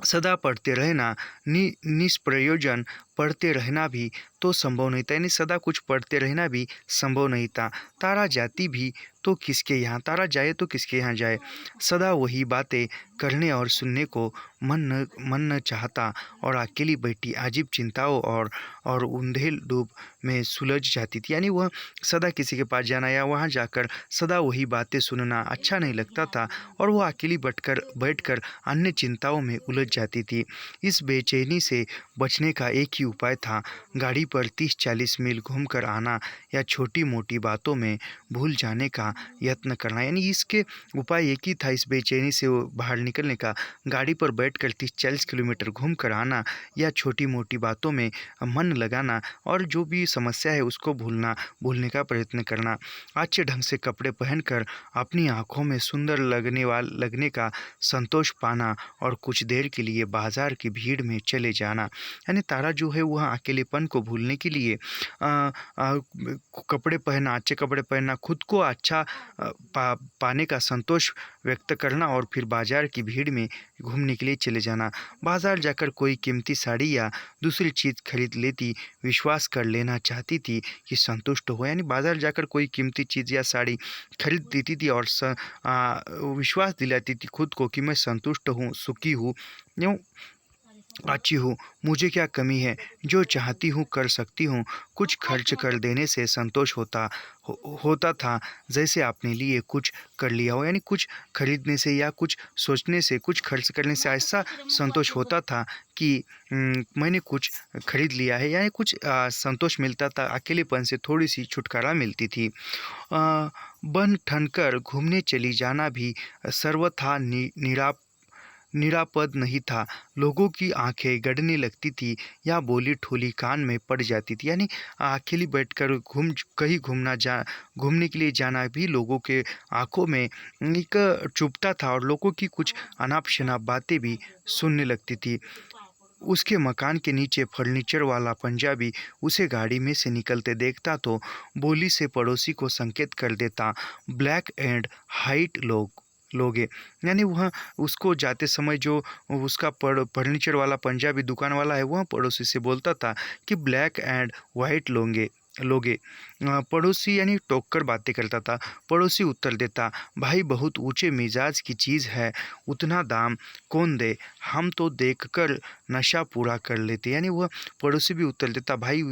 सदा पढ़ते रहना निष्प्रयोजन, पढ़ते रहना भी तो संभव नहीं था, यानी सदा कुछ पढ़ते रहना भी संभव नहीं था। तारा जाती भी तो किसके यहाँ, तारा जाए तो किसके यहाँ जाए? सदा वही बातें करने और सुनने को मन न चाहता, और अकेली बैठी अजीब चिंताओं और उंधेल डूब में सुलझ जाती थी, यानी वह सदा किसी के पास जाना या वहाँ जाकर सदा वही बातें सुनना अच्छा नहीं लगता था, और वह अकेली बैठकर अन्य चिंताओं में उलझ जाती थी। इस बेचैनी से बचने का एक ही उपाय था, गाड़ी पर 30-40 मील घूमकर आना, या छोटी मोटी बातों में भूल जाने का यत्न करना, यानी इसके उपाय एक ही था इस बेचैनी से बाहर निकलने का, गाड़ी पर बैठकर 30-40 किलोमीटर घूम कर आना, या छोटी मोटी बातों में मन लगाना, और जो भी समस्या है उसको भूलने का प्रयत्न करना। अच्छे ढंग से कपड़े पहनकर अपनी आँखों में सुंदर लगने का संतोष पाना, और कुछ देर के लिए बाजार की भीड़ में चले जाना, यानी तारा जो है वह अकेलेपन को भूलने के लिए कपड़े पहनना, अच्छे कपड़े पहनना, खुद को अच्छा पाने का संतोष व्यक्त करना, और फिर बाजार की भीड़ में घूमने के लिए चले जाना। बाजार जाकर कोई कीमती साड़ी या दूसरी चीज़ खरीद लेती, विश्वास कर लेना चाहती थी कि संतुष्ट हो, यानी बाजार जाकर कोई कीमती चीज़ या साड़ी खरीद देती थी और विश्वास दिलाती थी खुद को कि मैं संतुष्ट हूँ, सुखी हूँ, यूँ अच्छी हूँ, मुझे क्या कमी है, जो चाहती हूँ कर सकती हूँ। कुछ खर्च कर देने से संतोष होता था, जैसे अपने लिए कुछ कर लिया हो, यानी कुछ खरीदने से या कुछ सोचने से, कुछ खर्च करने से ऐसा संतोष होता था कि मैंने कुछ खरीद लिया है, यानी कुछ संतोष मिलता था, अकेलेपन से थोड़ी सी छुटकारा मिलती थी। बन ठनकर घूमने चली जाना भी सर्वथा निरापद नहीं था। लोगों की आंखें गड़ने लगती थी, या बोली ठोली कान में पड़ जाती थी, यानी अकेली बैठकर घूमने के लिए जाना भी लोगों के आंखों में एक चुभता था, और लोगों की कुछ अनाप शनाप बातें भी सुनने लगती थी। उसके मकान के नीचे फर्नीचर वाला पंजाबी उसे गाड़ी में से निकलते देखता तो बोली से पड़ोसी को संकेत कर देता, ब्लैक एंड हाइट लोगे, यानी वह उसको जाते समय जो उसका फर्नीचर वाला पंजाबी दुकान वाला है वह पड़ोसी से बोलता था कि ब्लैक एंड वाइट लोगे। लोगे। पड़ोसी यानी टोक कर बातें करता था। पड़ोसी उत्तर देता, भाई बहुत ऊंचे मिजाज की चीज़ है, उतना दाम कौन दे, हम तो देख कर नशा पूरा कर लेते। यानी वह पड़ोसी भी उत्तर देता, भाई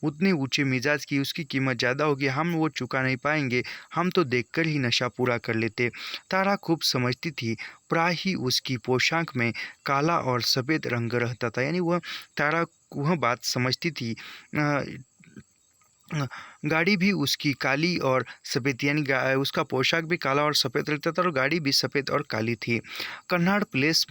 उतने ऊंचे मिजाज की उसकी कीमत ज़्यादा होगी, हम वो चुका नहीं पाएंगे, हम तो देख कर ही नशा पूरा कर लेते। तारा खूब समझती थी, प्राय ही उसकी पोशाक में काला और सफ़ेद रंग रहता था। यानी वह तारा वह बात समझती थी। अ, गाड़ी भी उसकी काली और सफ़ेद, यानी उसका पोशाक भी काला और सफ़ेद रहता था और गाड़ी भी सफ़ेद और काली थी। कन्नाड प्लेस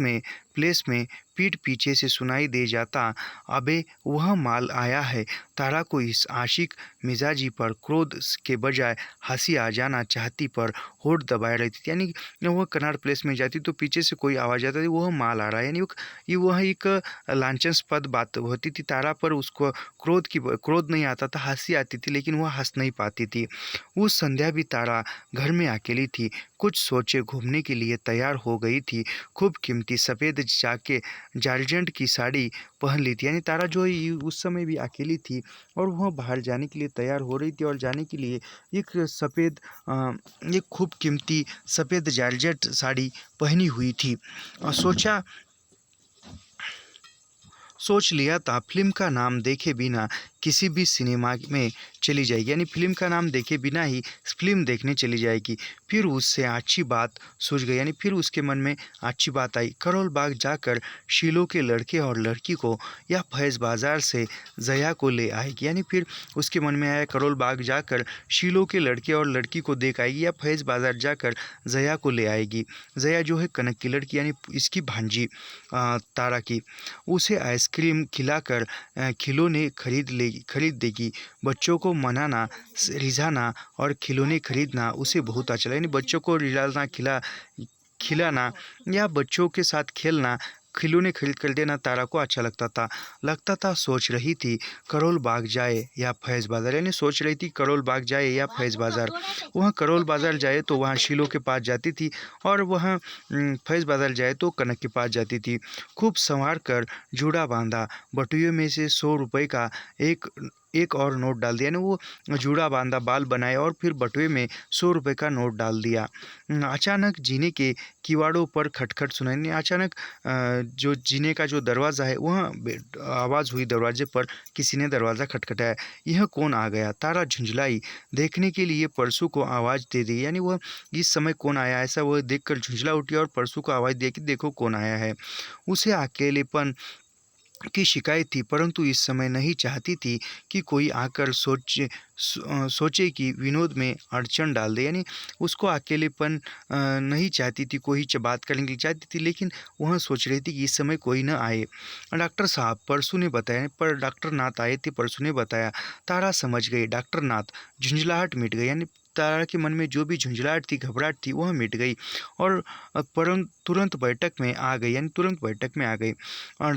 में पीठ पीछे से सुनाई दे जाता, अबे वह माल आया है। तारा को इस आशिक मिजाजी पर क्रोध के बजाय हंसी आ जाना चाहती, पर होठ दबाए रहती थी। यानी वह कन्नाड प्लेस में जाती तो पीछे से कोई आवाज़ आती थी, वह माल आ रहा है। यानी वह एक लांछनास्पद बात होती थी। तारा पर उसको क्रोध नहीं आता था, हंसी आती थी, लेकिन वह हंस नहीं पाती थी। उस संध्या भी तारा घर में अकेली थी, कुछ सोचे घूमने के लिए तैयार हो गई थी। खूब कीमती सफ़ेद जाके जारजेंट की साड़ी पहन ली थी। यानी तारा जो है उस समय भी अकेली थी और वह बाहर जाने के लिए तैयार हो रही थी और जाने के लिए एक खूब कीमती सफ़ेद जारजेंट साड़ी पहनी हुई थी। सोच लिया था फिल्म का नाम देखे बिना किसी भी सिनेमा में चली जाएगी। यानी फिल्म का नाम देखे बिना ही फिल्म देखने चली जाएगी। फिर उससे अच्छी बात सूझ गई, यानी फिर उसके मन में अच्छी बात आई। करोल बाग जाकर शीलो के लड़के और लड़की को या फैज़ बाज़ार से जया को ले आएगी। यानी फिर उसके मन में आया, करोल बाग जाकर शीलो के लड़के और लड़की को देख आएगी या फैज़ बाज़ार जाकर जया को ले आएगी। जया जो है कनक की लड़की, यानी इसकी भांजी तारा की। उसे आइसक्रीम खिलाकर खिलौने खरीद देगी। बच्चों को मनाना, रिझाना और खिलौने खरीदना उसे बहुत अच्छा लगा। यानी बच्चों को रिझाना, खिलाना या बच्चों के साथ खेलना, खिलौने खरीद कर देना तारा को अच्छा लगता था। सोच रही थी करोल बाग जाए या फैज़ बाज़ार, यानी सोच रही थी करोल बाग जाए या फैज़ बाज़ार। वहाँ करोल बाज़ार जाए तो वहाँ शीलो के पास जाती थी और वहाँ फैज़ बाज़ार जाए तो कनक के पास जाती थी। खूब संवार कर जूड़ा बांधा, बटुए में से 100 रुपये का एक एक और नोट डाल दिया। यानी वो जूड़ा बांधा, बाल बनाए और फिर बटुए में 100 रुपये का नोट डाल दिया। अचानक जीने के किवाड़ों पर खटखट सुनाई। नहीं, अचानक जो जीने का जो दरवाज़ा है वहाँ आवाज़ हुई, दरवाजे पर किसी ने दरवाज़ा खटखटाया। यह कौन आ गया? तारा झुंझलाई, देखने के लिए परसू को आवाज़ दे दी। यानी वह इस समय कौन आया, ऐसा वह देखकर झुंझला उठी और परसू को आवाज़ दिया कि देखो कौन आया है। उसे अकेलेपन की शिकायत थी, परंतु इस समय नहीं चाहती थी कि कोई आकर सोचे कि विनोद में अड़चन डाल दे। यानी उसको अकेलेपन नहीं चाहती थी, कोई बात करने के लिए चाहती थी, लेकिन वह सोच रही थी कि इस समय कोई न आए। डॉक्टर साहब, परसों ने बताया, पर डॉक्टर नाथ आए थे, परसों ने बताया। तारा समझ गई, डॉक्टर नाथ। झुंझलाहट मिट गई, यानी तारा के मन में जो भी झुंझलाहट थी, घबराहट थी, वह मिट गई और तुरंत बैठक में आ गई। यानी तुरंत बैठक में आ गई। और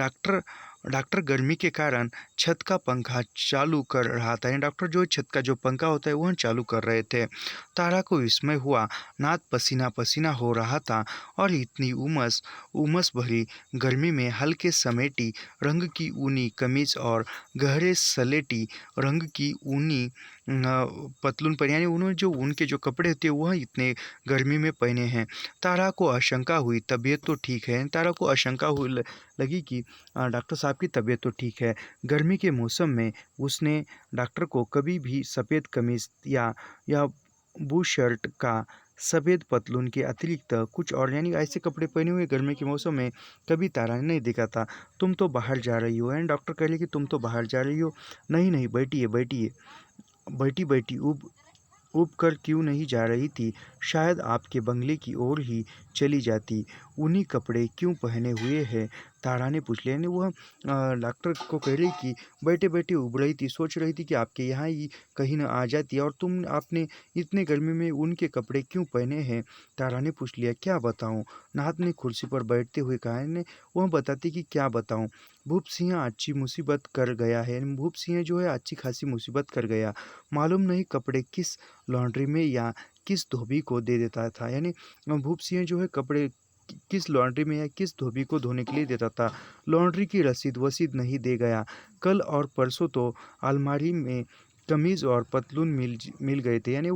डॉक्टर गर्मी के कारण छत का पंखा चालू कर रहा था। यानी डॉक्टर जो छत का जो पंखा होता है वह चालू कर रहे थे। तारा को विस्मय हुआ, नाक पसीना पसीना हो रहा था और इतनी उमस भरी गर्मी में हल्के समेटी रंग की ऊनी कमीज और गहरे सलेटी रंग की ऊनी पतलून पर, यानी उन्होंने जो उनके जो कपड़े थे वह इतने गर्मी में पहने हैं। तारा को आशंका हुई, तबीयत तो ठीक है। तारा को आशंका हुई लगी कि डॉक्टर साहब की तबीयत तो ठीक है। गर्मी के मौसम में उसने डॉक्टर को कभी भी सफ़ेद कमीज़ या बू शर्ट का सफ़ेद पतलून के अतिरिक्त कुछ और, यानी ऐसे कपड़े पहने हुए गर्मी के मौसम में कभी तारा ने नहीं देखा था। तुम तो बाहर जा रही हो, एंड डॉक्टर कह रहे कि तुम तो बाहर जा रही हो। नहीं नहीं, बैठिए बैठिए, बैठी उब कर क्यों नहीं जा रही थी? शायद आपके बंगले की ओर ही चली जाती। उन्हीं कपड़े क्यों पहने हुए हैं? तारा ने पूछ लिया। यानी वह डॉक्टर को कह रही कि बैठे बैठे उब रही थी, सोच रही थी कि आपके यहाँ ही कहीं न आ जाती और आपने इतने गर्मी में उनके कपड़े क्यों पहने हैं? तारा ने पूछ लिया। क्या बताऊँ? नाथ ने कुर्सी पर बैठते हुए कहा। यानी वह बताती कि क्या बताऊँ? भूप सिंह अच्छी मुसीबत कर गया है। भूप सिंह जो है अच्छी खासी मुसीबत कर गया। मालूम नहीं कपड़े किस लॉन्ड्री में या किस धोबी को दे देता था। यानी भूप सिंह जो है कपड़े किस लॉन्ड्री में या किस धोबी को धोने के लिए देता था। लॉन्ड्री की रसीद वसीद नहीं दे गया। कल और परसों तो अलमारी में कमीज़ और पतलून मिल गए थे। यानी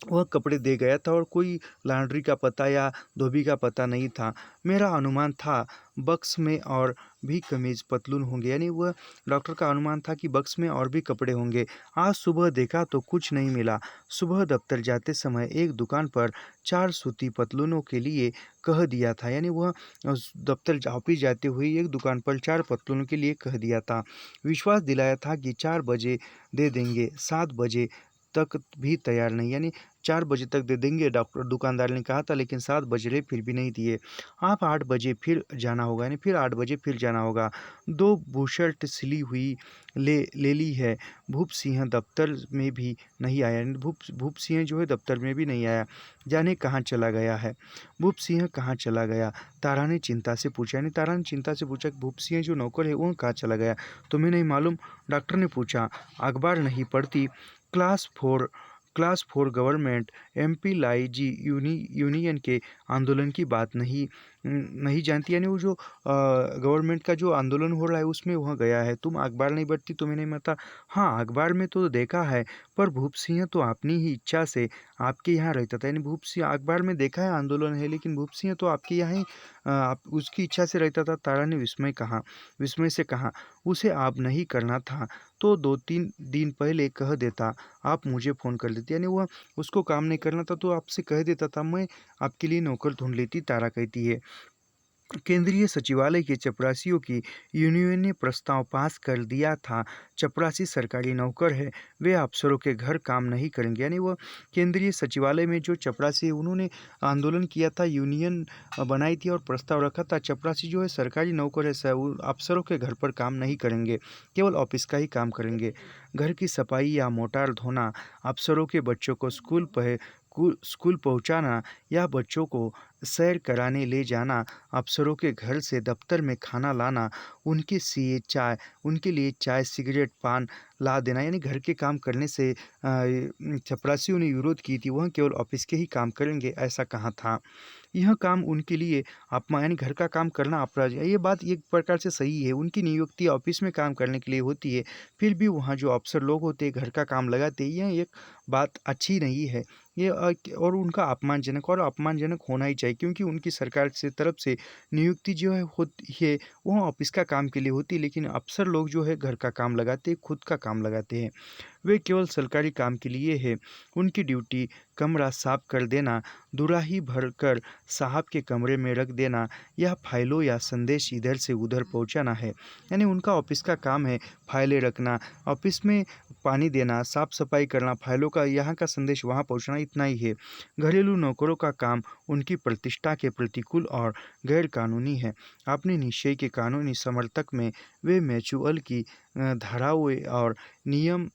वह कपड़े दे गया था और कोई लॉन्ड्री का पता या धोबी का पता नहीं था। मेरा अनुमान था बक्स में और भी कमीज़ पतलून होंगे, यानी वह डॉक्टर का अनुमान था कि बक्स में और भी कपड़े होंगे। आज सुबह देखा तो कुछ नहीं मिला। सुबह दफ्तर जाते समय एक दुकान पर 4 सूती पतलूनों के लिए कह दिया था, यानी वह दफ्तर ऑफिस जाते हुए एक दुकान पर 4 पतलूनों के लिए कह दिया था। विश्वास दिलाया था कि 4 बजे दे देंगे, 7 बजे तक भी तैयार नहीं, यानी 4 बजे तक दे देंगे डॉक्टर दुकानदार ने कहा था, लेकिन 7 बज रहे फिर भी नहीं दिए। आप 8 बजे फिर जाना होगा, यानी फिर 8 बजे फिर जाना होगा। 2 बुशर्ट सिली हुई ले ली है। भूप सिंह दफ्तर में भी नहीं आया, यानी भूप सिंह जो है दफ्तर में भी नहीं आया। जाने कहाँ चला गया है। भूप सिंह कहाँ चला गया, तारा ने चिंता से पूछा, यानी तारा ने चिंता से पूछा कि भूप सिंह जो नौकर है वह कहाँ चला गया। तुम्हें नहीं मालूम, डॉक्टर ने पूछा। अखबार नहीं पढ़ती। क्लास 4 गवर्नमेंट एम्प्लॉयजी यूनियन के आंदोलन की बात नहीं जानती, यानी वो जो गवर्नमेंट का जो आंदोलन हो रहा है उसमें वह गया है। तुम अखबार नहीं पढ़ती, तुम्हें नहीं पता। हाँ, अखबार में तो देखा है, पर भूप सिंह तो अपनी ही इच्छा से आपके यहाँ रहता था, यानी भूप सिंह अखबार में देखा है आंदोलन है, लेकिन भूप सिंह तो आपके यहाँ ही आप उसकी इच्छा से रहता था। तारा ने विस्मय से कहा, उसे आप नहीं करना था तो 2-3 दिन पहले कह देता, आप मुझे फ़ोन कर लेती, यानी वह उसको काम नहीं करना था तो आपसे कह देता था, मैं आपके लिए नौकर ढूंढ लेती। तारा कहती है, केंद्रीय सचिवालय के चपरासियों की यूनियन ने प्रस्ताव पास कर दिया था। चपरासी सरकारी नौकर है, वे अफसरों के घर काम नहीं करेंगे, यानी वह केंद्रीय सचिवालय में जो चपरासी है उन्होंने आंदोलन किया था, यूनियन बनाई थी और प्रस्ताव रखा था, चपरासी जो है सरकारी नौकर है, वो अफसरों के घर पर काम नहीं करेंगे, केवल ऑफिस का ही काम करेंगे। घर की सफाई या मोटार धोना, अफसरों के बच्चों को स्कूल पहुंचाना या बच्चों को सैर कराने ले जाना, अफसरों के घर से दफ्तर में खाना लाना, उनके लिए चाय सिगरेट पान ला देना, यानी घर के काम करने से चपरासियों ने विरोध की थी, वह केवल ऑफिस के ही काम करेंगे, ऐसा कहा था। यह काम उनके लिए अपमान, यानी घर का काम करना अपराध है। ये बात एक प्रकार से सही है, उनकी नियुक्ति ऑफिस में काम करने के लिए होती है, फिर भी वहाँ जो अफसर लोग होते हैं घर का काम लगाते हैं, यह एक बात अच्छी नहीं है। ये और उनका अपमानजनक होना ही चाहिए, क्योंकि उनकी सरकार से तरफ से नियुक्ति जो है होती है वह ऑफिस का काम के लिए होती है, लेकिन अफसर लोग जो है घर का काम लगाते हैं, खुद का काम लगाते हैं, वे केवल सरकारी काम के लिए है। उनकी ड्यूटी कमरा साफ कर देना, दुराही भरकर साहब के कमरे में रख देना या फाइलों या संदेश इधर से उधर पहुंचाना है, यानी उनका ऑफिस का काम है फाइलें रखना, ऑफिस में पानी देना, साफ सफाई करना, फाइलों का यहाँ का संदेश वहाँ पहुँचना, इतना ही है। घरेलू नौकरों का काम उनकी प्रतिष्ठा के प्रतिकूल और गैर कानूनी है। अपने निश्चय के कानूनी समर्थक में वे म्यूचुअल की धाराओं और नियम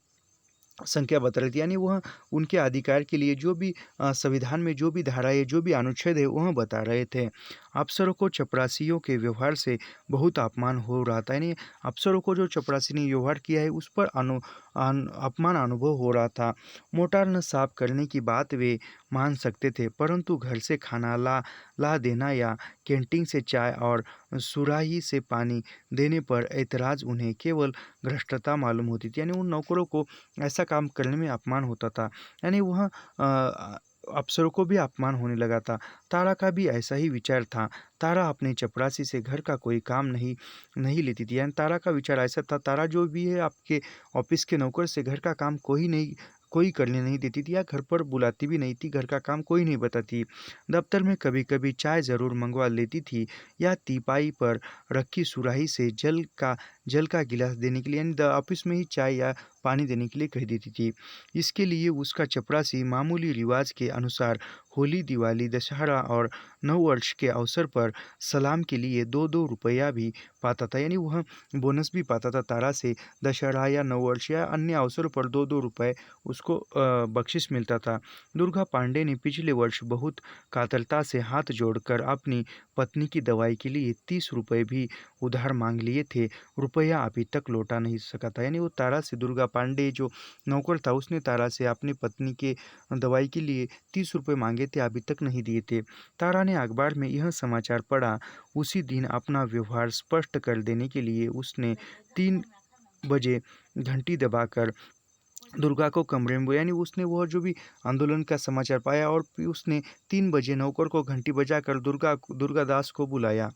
संख्या बता रही थी, यानी वह उनके अधिकार के लिए जो भी संविधान में जो भी धाराएं जो भी अनुच्छेद है वह बता रहे थे। अफसरों को चपरासियों के व्यवहार से बहुत अपमान हो रहा था, यानी अफसरों को जो चपरासी ने व्यवहार किया है उस पर अपमान अनुभव हो रहा था। मोटार न साफ करने की बात वे मान सकते थे, परंतु घर से खाना ला देना या कैंटीन से चाय और सुराही से पानी देने पर ऐतराज़ उन्हें केवल भ्रष्टता मालूम होती थी, यानी उन नौकरों को ऐसा काम करने में अपमान होता था, यानी वह अफसरों को भी अपमान होने लगा था। तारा का भी ऐसा ही विचार था। तारा अपने चपरासी से घर का कोई काम नहीं लेती थी, यानी तारा का विचार ऐसा था, तारा जो भी है आपके ऑफिस के नौकर से घर का काम कोई करने नहीं देती थी या घर पर बुलाती भी नहीं थी, घर का काम कोई नहीं बताती। दफ्तर में कभी कभी चाय ज़रूर मंगवा लेती थी या तीपाई पर रखी सुराही से जल का गिलास देने के लिए, यानी ऑफिस में ही चाय या पानी देने के लिए कह देती थी। इसके लिए उसका चपरासी मामूली रिवाज के अनुसार होली, दिवाली, दशहरा और नववर्ष के अवसर पर सलाम के लिए 2-2 रुपया भी पाता था, यानी वह बोनस भी पाता था तारा से। दशहरा या नववर्ष या अन्य अवसरों पर 2-2 रुपये उसको बख्शिश मिलता था। दुर्गा पांडे ने पिछले वर्ष बहुत कातरता से हाथ जोड़कर अपनी पत्नी की दवाई के लिए 30 रुपये भी उधार मांग लिए थे, रुपया अभी तक लौटा नहीं सका था, यानी वो तारा से, दुर्गा पांडे जो नौकर था उसने तारा से अपनी पत्नी के दवाई के लिए 30 रुपये मांगे थे, अभी तक नहीं दिए थे। तारा ने अखबार में यह समाचार पढ़ा। उसी दिन अपना व्यवहार स्पष्ट कर देने के लिए उसने 3 बजे घंटी दबाकर दुर्गा को कमरे में यानी उसने वह जो भी आंदोलन का समाचार पाया और फिर उसने 3 बजे नौकर को घंटी बजाकर दुर्गा दास को बुलाया।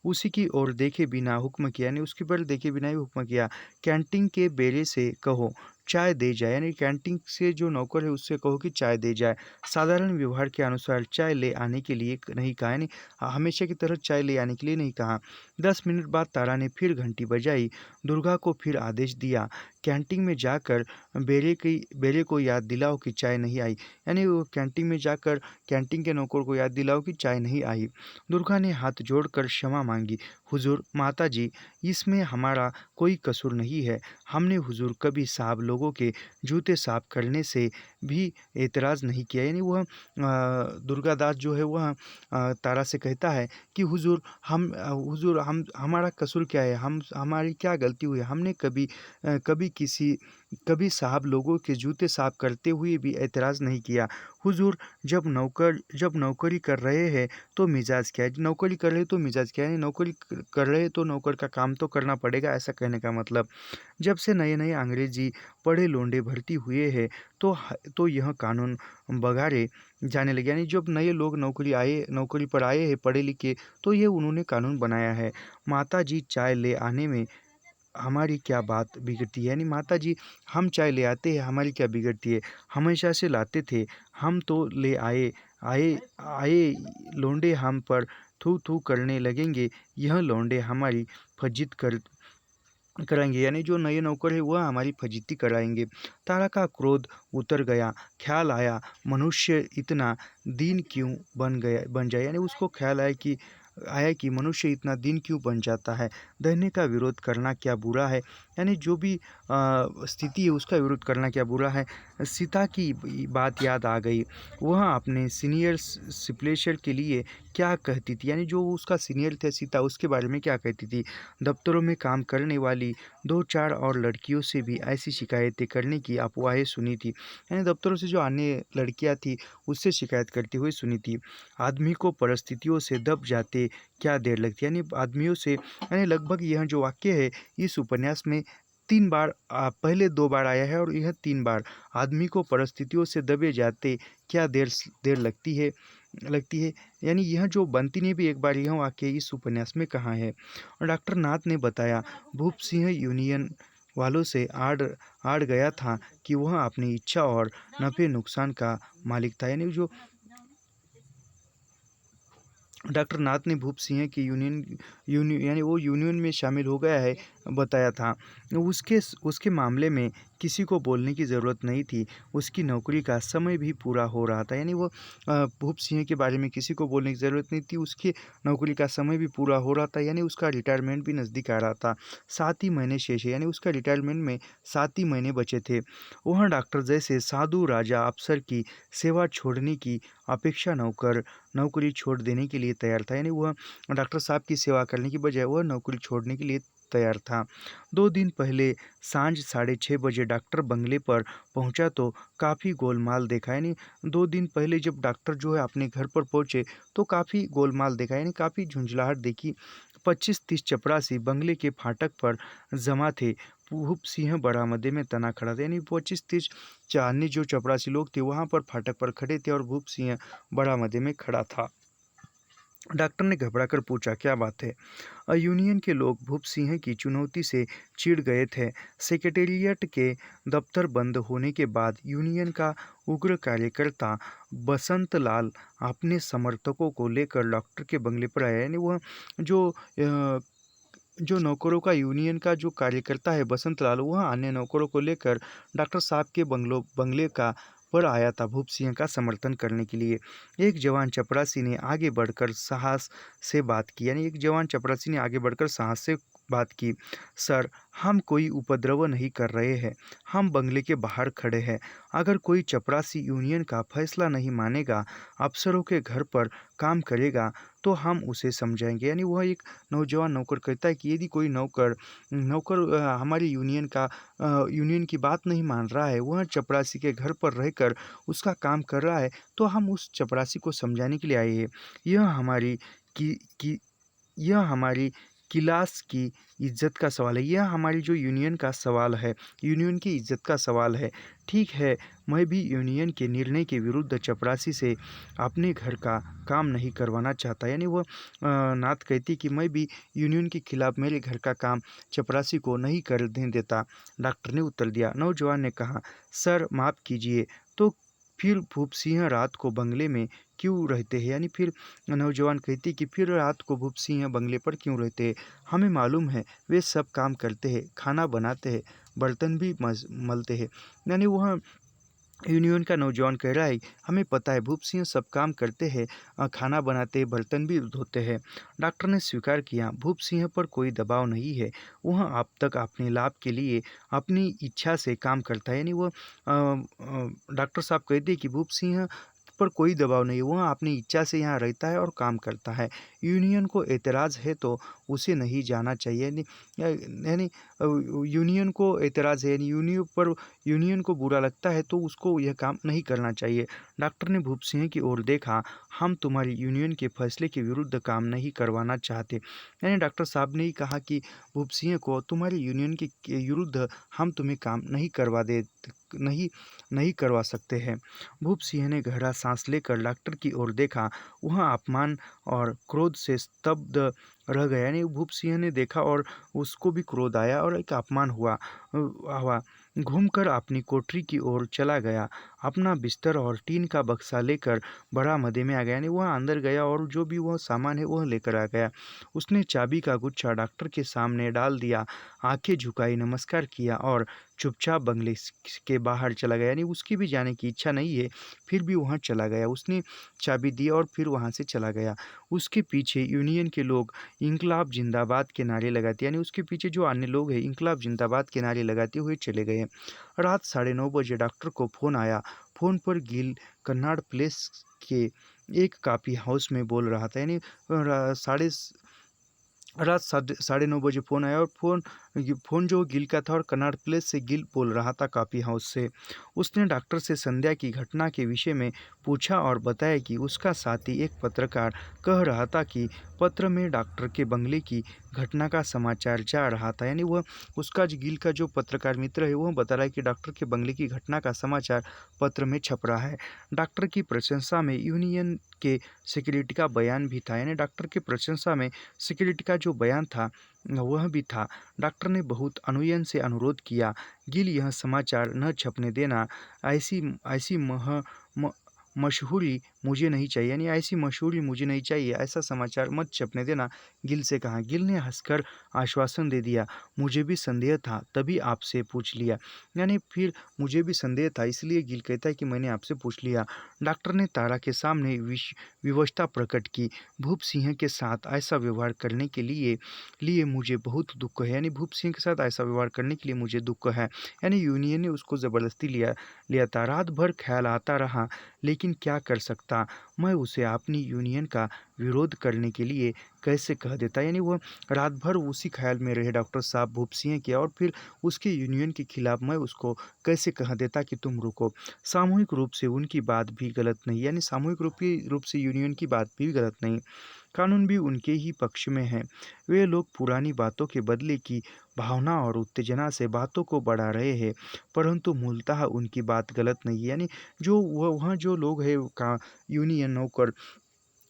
उसी की ओर देखे बिना हुक्म किया, यानी उसकी पर देखे बिना ही हुक्म किया, कैंटीन के बेरे से कहो चाय दे जाए, यानी कैंटीन से जो नौकर है उससे कहो कि चाय दे जाए। साधारण व्यवहार के अनुसार चाय ले आने के लिए नहीं कहा, यानी हमेशा की तरह चाय ले आने के लिए नहीं कहा। 10 मिनट बाद तारा ने फिर घंटी बजाई। दुर्गा को फिर आदेश दिया, कैंटीन में जाकर बेरे को याद दिलाओ कि चाय नहीं आई, यानी वो कैंटीन में जाकर कैंटीन के नौकर को याद दिलाओ कि चाय नहीं आई। दुर्गा ने हाथ जोड़कर क्षमा मांगी। हुजूर, माता जी, इसमें हमारा कोई कसूर नहीं है। हमने हुजूर कभी साहब लोगों के जूते साफ करने से भी एतराज़ नहीं किया, यानी वह दुर्गादास जो है वह तारा से कहता है कि हुजूर हम हमारा कसूर क्या है, हम हमारी क्या गलती हुई है? हमने कभी साहब लोगों के जूते साफ करते हुए भी एतराज़ नहीं किया। हुजूर, जब नौकरी कर रहे हैं तो मिजाज क्या है, नौकरी कर रहे तो मिजाज क्या है, यानी नौकरी कर रहे तो नौकर का काम तो करना पड़ेगा, ऐसा कहने का मतलब। जब से नए नए अंग्रेजी पढ़े लोंडे भर्ती हुए हैं तो यह कानून बगाड़े जाने लगे, यानी जब नए लोग नौकरी पर आए हैं पढ़े लिखे, तो ये उन्होंने कानून बनाया है। माता जी, चाय ले आने में हमारी क्या बात बिगड़ती है, यानी माता जी हम चाय ले आते हैं, हमारी क्या बिगड़ती है, हमेशा से लाते थे, हम तो ले आए आए आए लौंडे हम पर थू थू करने लगेंगे, यह लौंडे हमारी फज्जित कराएंगे, यानी जो नए नौकर है वह हमारी फजीती कराएंगे। तारा का क्रोध उतर गया। ख्याल आया, मनुष्य इतना दीन क्यों बन जाए, यानी उसको ख्याल आया कि मनुष्य इतना दीन क्यों बन जाता है। दहने का विरोध करना क्या बुरा है, यानी जो भी स्थिति है उसका विरोध करना क्या बुरा है। सीता की बात याद आ गई। वह अपने सीनियर सिप्लेशर के लिए क्या कहती थी, यानी जो उसका सीनियर थे सीता, उसके बारे में क्या कहती थी। दफ्तरों में काम करने वाली 2-4 और लड़कियों से भी ऐसी शिकायतें करने की अफवाहें सुनी थी, यानी दफ्तरों से जो अन्य लड़कियां थी उससे शिकायत करती हुई सुनी थी। आदमी को परिस्थितियों से दब जाते क्या देर लगती, यानी आदमियों से, यानी लगभग यह जो वाक्य है इस उपन्यास में 3 बार, पहले 2 बार आया है और यह 3 बार। आदमी को परिस्थितियों से दबे जाते क्या देर लगती है, यानी यह जो बंती ने भी एक बार यह वाक्य इस उपन्यास में कहा है। और डॉक्टर नाथ ने बताया, भूप सिंह यूनियन वालों से आड़ गया था कि वह अपनी इच्छा और नफे नुकसान का मालिक था, यानी जो डॉक्टर नाथ ने भूप सिंह की यूनियन यानी वो यूनियन में शामिल हो गया है बताया था। उसके मामले में किसी को बोलने की ज़रूरत नहीं थी, उसकी नौकरी का समय भी पूरा हो रहा था, यानी वो भूप सिंह के बारे में किसी को बोलने की ज़रूरत नहीं थी, उसकी नौकरी का समय भी पूरा हो रहा था, यानी उसका रिटायरमेंट भी नज़दीक आ रहा था। 7 ही महीने शेष है, यानी उसका रिटायरमेंट में 7 ही महीने बचे थे। वह डॉक्टर जैसे साधु राजा अफसर की सेवा छोड़ने की अपेक्षा नौकरी छोड़ देने के लिए तैयार था, यानी वह डॉक्टर साहब की सेवा करने की बजाय वह नौकरी छोड़ने के लिए तैयार था। 2 दिन पहले सांझ 6:30 बजे डॉक्टर बंगले पर पहुंचा तो काफ़ी गोलमाल देखा, यानी 2 दिन पहले जब डॉक्टर जो है अपने घर पर पहुंचे तो काफ़ी गोलमाल देखा, यानी काफ़ी झुंझलाहट देखी। 25-30 चपरासी बंगले के फाटक पर जमा थे। भूप सिंह बरामदे में तना खड़ा था, यानी 25-30 अन्य जो चपरासी लोग थे वहां पर फाटक पर खड़े थे और भूप सिंह बरामदे में खड़ा था। डॉक्टर ने घबराकर पूछा, क्या बात है? यूनियन के लोग भूप सिंह की चुनौती से चिढ़ गए थे। सेक्रेटेरिएट के दफ्तर बंद होने के बाद यूनियन का उग्र कार्यकर्ता बसंत लाल अपने समर्थकों को लेकर डॉक्टर के बंगले पर आया, यानी वह जो नौकरों का यूनियन का जो कार्यकर्ता है बसंत लाल, वह अन्य नौकरों को लेकर डॉक्टर साहब के बंगले का पर आया था भूप सिंह का समर्थन करने के लिए। एक जवान चपरासी ने आगे बढ़कर साहस से बात की, यानी एक जवान चपरासी ने आगे बढ़कर साहस से बात की। सर, हम कोई उपद्रव नहीं कर रहे हैं, हम बंगले के बाहर खड़े हैं। अगर कोई चपरासी यूनियन का फैसला नहीं मानेगा, अफसरों के घर पर काम करेगा, तो हम उसे समझाएंगे, यानी वह एक नौजवान नौकर कहता है कि यदि कोई नौकर नौकर हमारी यूनियन की बात नहीं मान रहा है, वह चपरासी के घर पर रहकर उसका काम कर रहा है, तो हम उस चपरासी को समझाने के लिए आए हैं। यह हमारी की यह हमारी क्लास की इज़्ज़त का सवाल है, यह हमारी जो यूनियन का सवाल है, यूनियन की इज़्ज़त का सवाल है। ठीक है, मैं भी यूनियन के निर्णय के विरुद्ध चपरासी से अपने घर का काम नहीं करवाना चाहता। यानी वह नात कहती कि मैं भी यूनियन के खिलाफ मेरे घर का काम चपरासी को नहीं करने देता। डॉक्टर ने उत्तर दिया। नौजवान ने कहा, सर माफ़ कीजिए, तो फिर भूप सिंह रात को बंगले में क्यों रहते हैं? यानी फिर नौजवान कहती कि फिर रात को भूप सिंह बंगले पर क्यों रहते हैं? हमें मालूम है वे सब काम करते हैं, खाना बनाते हैं, बर्तन भी मलते हैं। यानी वह यूनियन का नौजवान कह रहा है, हमें पता है भूप सिंह सब काम करते हैं, खाना बनाते हैं, बर्तन भी धोते हैं। डॉक्टर ने स्वीकार किया, भूप सिंह पर कोई दबाव नहीं है, वह अब तक अपने लाभ के लिए अपनी इच्छा से काम करता है। यानी वह डॉक्टर साहब कहते हैं कि भूप सिंह पर कोई दबाव नहीं, वह अपनी इच्छा से यहाँ रहता है और काम करता है। यूनियन को एतराज़ है तो उसे नहीं जाना चाहिए। यानी यूनियन को एतराज़ है, यानी यूनियन को बुरा लगता है तो उसको यह काम नहीं करना चाहिए। डॉक्टर ने भूप सिंह की ओर देखा, हम तुम्हारी यूनियन के फैसले के विरुद्ध काम नहीं करवाना चाहते। यानी डॉक्टर साहब ने ही कहा कि भूप सिंह को तुम्हारी यूनियन के विरुद्ध हम तुम्हें काम नहीं नहीं करवा सकते हैं। भूप सिंह ने गहरा सांस लेकर डॉक्टर की ओर देखा, वह अपमान और क्रोध से स्तब्ध रह गया। यानी भूप सिंह ने देखा और उसको भी क्रोध आया और एक अपमान हुआ। घूमकर अपनी कोठरी की ओर चला गया, अपना बिस्तर और टीन का बक्सा लेकर बड़ा मदे में आ गया। यानी वह अंदर गया और जो भी वह सामान है वह लेकर आ गया। उसने चाबी का गुच्छा डॉक्टर के सामने डाल दिया, आंखें झुकाई, नमस्कार किया और चुपचाप बंगले के बाहर चला गया। यानी उसकी भी जाने की इच्छा नहीं है, फिर भी वहाँ चला गया। उसने चाबी दी और फिर वहाँ से चला गया। उसके पीछे यूनियन के लोग इंकलाब जिंदाबाद के नारे लगाते, यानी उसके पीछे जो अन्य लोग हैं इंकलाब जिंदाबाद के नारे लगाते हुए चले गए। रात 9:30 बजे डॉक्टर को फ़ोन आया। फ़ोन पर गिल कन्नाड प्लेस के एक कॉफ़ी हाउस में बोल रहा था। यानी साढ़े रात 9:30 बजे फ़ोन आया और फ़ोन जो गिल का था और कन्नाड प्लेस से गिल बोल रहा था कॉफ़ी हाउस से। उसने डॉक्टर से संध्या की घटना के विषय में पूछा और बताया कि उसका साथी एक पत्रकार कह रहा था कि पत्र में डॉक्टर के बंगले की घटना का समाचार जा रहा था। यानी वह उसका गिल का जो पत्रकार मित्र है वह बता रहा है कि डॉक्टर के बंगले की घटना का समाचार पत्र में छप रहा है। डॉक्टर की प्रशंसा में यूनियन के सेक्रेटरी का बयान भी था। यानी डॉक्टर की प्रशंसा में सेक्रेटरी का जो बयान था वह भी था। डॉक्टर ने बहुत अनुनय से अनुरोध किया, गिल यह समाचार न छपने देना, ऐसी ऐसी मह म मशहूरी मुझे नहीं चाहिए। यानी ऐसी मशहूरी मुझे नहीं चाहिए, ऐसा समाचार मत छपने देना, गिल से कहा। गिल ने हंसकर आश्वासन दे दिया, मुझे भी संदेह था तभी आपसे पूछ लिया। यानी फिर मुझे भी संदेह था इसलिए गिल कहता है कि मैंने आपसे पूछ लिया। डॉक्टर ने तारा के सामने विवशता प्रकट की, भूप सिंह के साथ ऐसा व्यवहार करने के लिए मुझे बहुत दुख है। यानी भूप सिंह के साथ ऐसा व्यवहार करने के लिए मुझे दुख है। यानी यूनियन ने उसको ज़बरदस्ती लिया लिया था। रात भर ख्याल आता रहा, लेकिन क्या कर सकता, मैं उसे अपनी यूनियन का विरोध करने के लिए कैसे कह देता। यानी वह रात भर उसी ख्याल में रहे डॉक्टर साहब भूप सिंह के, और फिर उसके यूनियन के खिलाफ मैं उसको कैसे कह देता कि तुम रुको। सामूहिक रूप से उनकी बात भी गलत नहीं, यानी सामूहिक रूप से यूनियन की बात भी गलत नहीं, कानून भी उनके ही पक्ष में है। वे लोग पुरानी बातों के बदले की भावना और उत्तेजना से बातों को बढ़ा रहे हैं, परंतु मूलतः उनकी बात गलत नहीं है। यानी जो वहाँ जो लोग हैं का यूनियन नौकर,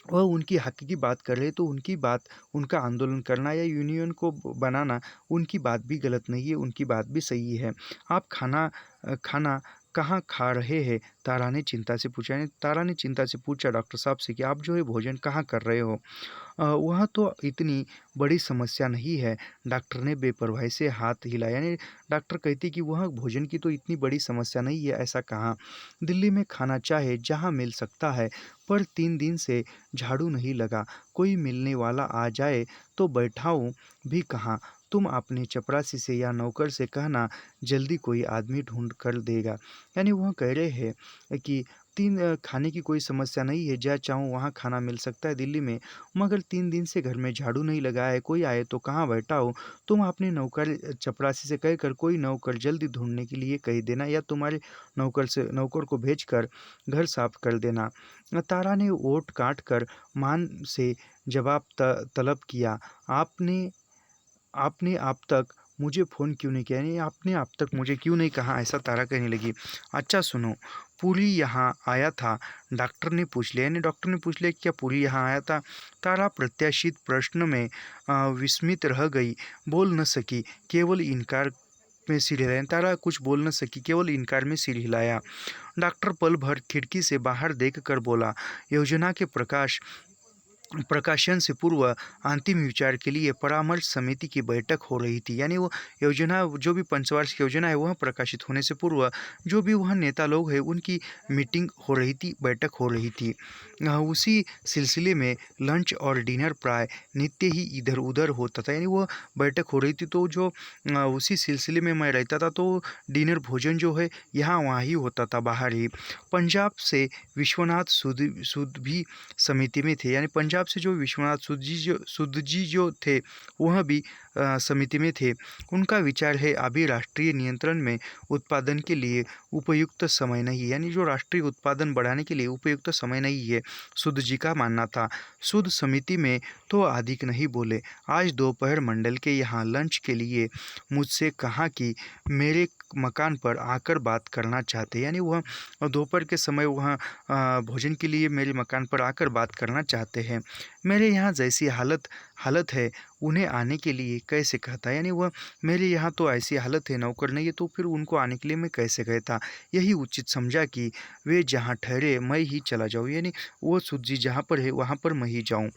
वह उनकी हक की बात कर रहे हैं तो उनकी बात, उनका आंदोलन करना या यूनियन को बनाना, उनकी बात भी गलत नहीं है, उनकी बात भी सही है। आप खाना कहाँ खा रहे हैं? तारा ने चिंता से पूछा। यानी तारा ने चिंता से पूछा डॉक्टर साहब से कि आप जो है भोजन कहाँ कर रहे हो? वह तो इतनी बड़ी समस्या नहीं है। डॉक्टर ने बेपरवाही से हाथ हिलाया। यानी डॉक्टर कहती कि वह भोजन की तो इतनी बड़ी समस्या नहीं है, ऐसा कहाँ? दिल्ली में खाना चाहे जहाँ मिल सकता है, पर 3 दिन से झाड़ू नहीं लगा। कोई मिलने वाला आ जाए तो बैठाऊँ भी कहाँ? तुम अपने चपरासी से या नौकर से कहना, जल्दी कोई आदमी ढूँढ कर देगा। यानी वह कह रहे हैं कि खाने की कोई समस्या नहीं है, जहाँ चाहूँ वहाँ खाना मिल सकता है दिल्ली में, मगर 3 दिन से घर में झाड़ू नहीं लगा है, कोई आए तो कहाँ बैठा हो? तुम अपने नौकर चपरासी से कहकर कोई नौकर जल्दी ढूँढने के लिए कह देना, या तुम्हारे नौकर को भेजकर घर साफ कर देना। तारा ने ओठ काट कर मान से जवाब तलब किया, आपने आपने अब तक मुझे फ़ोन क्यों नहीं किया? यानी आपने अब तक मुझे क्यों नहीं कहा? ऐसा तारा कहने लगी। अच्छा सुनो, पुरी यहाँ आया था? डॉक्टर ने पूछ लिया। यानी डॉक्टर ने पूछ लिया कि क्या पुरी यहाँ आया था? तारा प्रत्याशित प्रश्न में विस्मित रह गई, बोल न सकी, केवल इनकार में सिर हिलाया। तारा कुछ बोल न सकी, केवल इनकार में सिर हिलाया। डॉक्टर पल भर खिड़की से बाहर देखकर बोला, योजना के प्रकाशन से पूर्व अंतिम विचार के लिए परामर्श समिति की बैठक हो रही थी। यानी वो योजना, जो भी पंचवार्षिक योजना है वह प्रकाशित होने से पूर्व जो भी वह नेता लोग हैं उनकी मीटिंग हो रही थी, बैठक हो रही थी। उसी सिलसिले में लंच और डिनर प्राय नित्य ही इधर उधर होता था। यानी वो बैठक हो रही थी तो जो उसी सिलसिले में मैं रहता था तो डिनर भोजन जो है यहाँ वहाँ ही होता था, बाहर ही। पंजाब से विश्वनाथ सूद भी समिति में थे। यानी पंजाब से जो विश्वनाथ सूद जी जो थे वह भी समिति में थे। उनका विचार है अभी राष्ट्रीय नियंत्रण में उत्पादन के लिए उपयुक्त समय नहीं है। यानी जो राष्ट्रीय उत्पादन बढ़ाने के लिए उपयुक्त समय नहीं है, सूद जी का मानना था। सूद समिति में तो अधिक नहीं बोले। आज दोपहर मंडल के यहाँ लंच के लिए मुझसे कहा कि मेरे मकान पर आकर बात करना चाहते। यानी वह दोपहर के समय वहाँ भोजन के लिए मेरे मकान पर आकर बात करना चाहते हैं। मेरे यहाँ जैसी हालत है उन्हें आने के लिए कैसे कहता। यानी वह मेरे यहाँ तो ऐसी हालत है, नौकर नहीं है, तो फिर उनको आने के लिए मैं कैसे कहता। यही उचित समझा कि वे जहाँ ठहरे मैं ही चला जाऊँ। यानी वो सूद जी जहाँ पर है वहाँ पर मैं ही जाऊँ।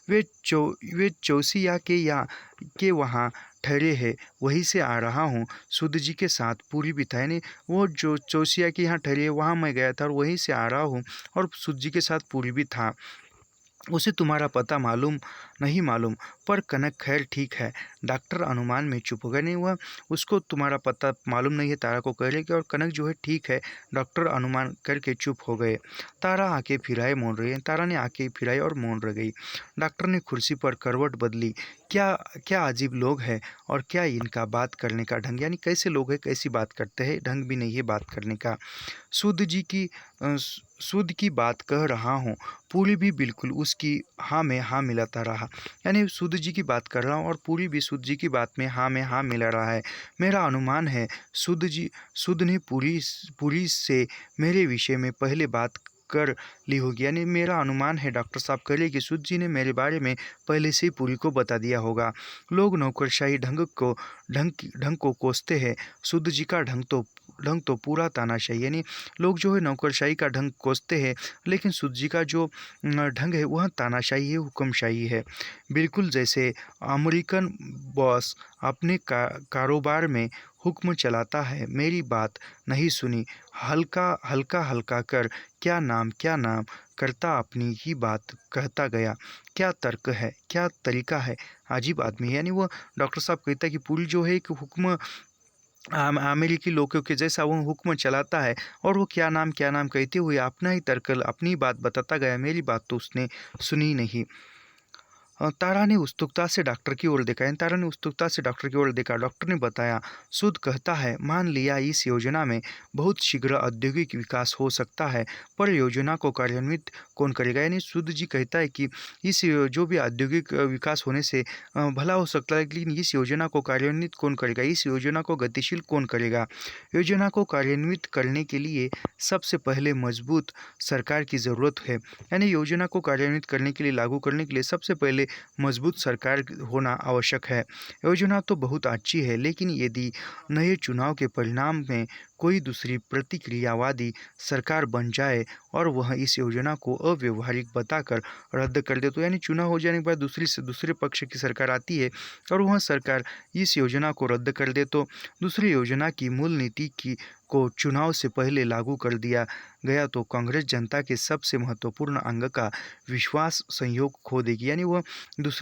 वे चौसिया के वहाँ ठहरे हैं, वहीं से आ रहा हूँ। सूद जी के साथ पूरी भी था। यानी वो जो चौसिया के यहाँ ठहरे है वहाँ मैं गया था और वहीं से आ रहा हूँ, और सूद जी के साथ पूरी भी था। उसे तुम्हारा पता नहीं मालूम, पर कनक खैर ठीक है। डॉक्टर अनुमान में चुप हो गए। नहीं, वह उसको तुम्हारा पता मालूम नहीं है, तारा को कह रहे कि, और कनक जो है ठीक है। डॉक्टर अनुमान करके चुप हो गए। तारा आंखें फिराए मौन रही। तारा ने आंखें फिराई और मौन रह गई। डॉक्टर ने कुर्सी पर करवट बदली। क्या क्या अजीब लोग हैं, और क्या इनका बात करने का ढंग। यानी कैसे लोग हैं, कैसी बात करते हैं, ढंग भी नहीं है बात करने का। सूद की बात कह रहा हूँ। पूरी भी बिल्कुल उसकी हाँ में हाँ मिलाता रहा। यानी सूद जी की बात कर रहा हूँ और पूरी भी सूद जी की बात में हाँ मिला रहा है। मेरा अनुमान है सूद ने पूरी से मेरे विषय में पहले बात कर ली होगी। यानी मेरा अनुमान है, डॉक्टर साहब कह रहे कि सूद जी ने मेरे बारे में पहले से ही पूरी को बता दिया होगा। लोग नौकरशाही ढंग को कोसते हैं। सूद जी का ढंग तो पूरा तानाशाही। यानी लोग जो है नौकरशाही का ढंग कोसते हैं, लेकिन सूद जी का जो ढंग है वह तानाशाही है, हुक्मशाही है। बिल्कुल जैसे अमेरिकन बॉस अपने कारोबार में हुक्म चलाता है। मेरी बात नहीं सुनी, हल्का कर क्या नाम करता अपनी ही बात कहता गया। क्या तर्क है, क्या तरीका है, अजीब आदमी है। यानी वो डॉक्टर साहब कहता है कि पूरी जो है एक हुक्म अमेरिकी लोगों के जैसा वो हुक्म चलाता है, और वो क्या नाम कहते हुए अपना ही तर्क, अपनी बात बताता गया। मेरी बात तो उसने सुनी नहीं। तारा ने उत्सुकता से डॉक्टर की ओर देखा। तारा ने उत्सुकता से डॉक्टर की ओर देखा। डॉक्टर ने बताया, सूद कहता है मान लिया इस योजना में बहुत शीघ्र औद्योगिक विकास हो सकता है, पर योजना को कार्यान्वित कौन करेगा। यानी सूद जी कहता है कि जो भी औद्योगिक विकास होने से भला हो सकता है, लेकिन इस योजना को कार्यान्वित कौन करेगा, इस योजना को गतिशील कौन करेगा। योजना को कार्यान्वित करने के लिए सबसे पहले मजबूत सरकार की ज़रूरत है। यानी योजना को कार्यान्वित करने के लिए, लागू करने के लिए सबसे पहले मजबूत सरकार होना आवश्यक है। योजना तो बहुत अच्छी है, लेकिन यदि नए चुनाव के परिणाम में कोई दूसरी प्रतिक्रियावादी सरकार बन जाए और वह इस योजना को अव्यवहारिक बताकर रद्द कर दे, तो यानी चुनाव हो जाने के बाद दूसरे पक्ष की सरकार आती है और वह सरकार इस योजना को रद्द कर दे, तो दूसरी योजना की मूल नीति को चुनाव से पहले लागू कर दिया गया, तो कांग्रेस जनता के सबसे महत्वपूर्ण अंग का विश्वास संयोग खो देगी। यानी वह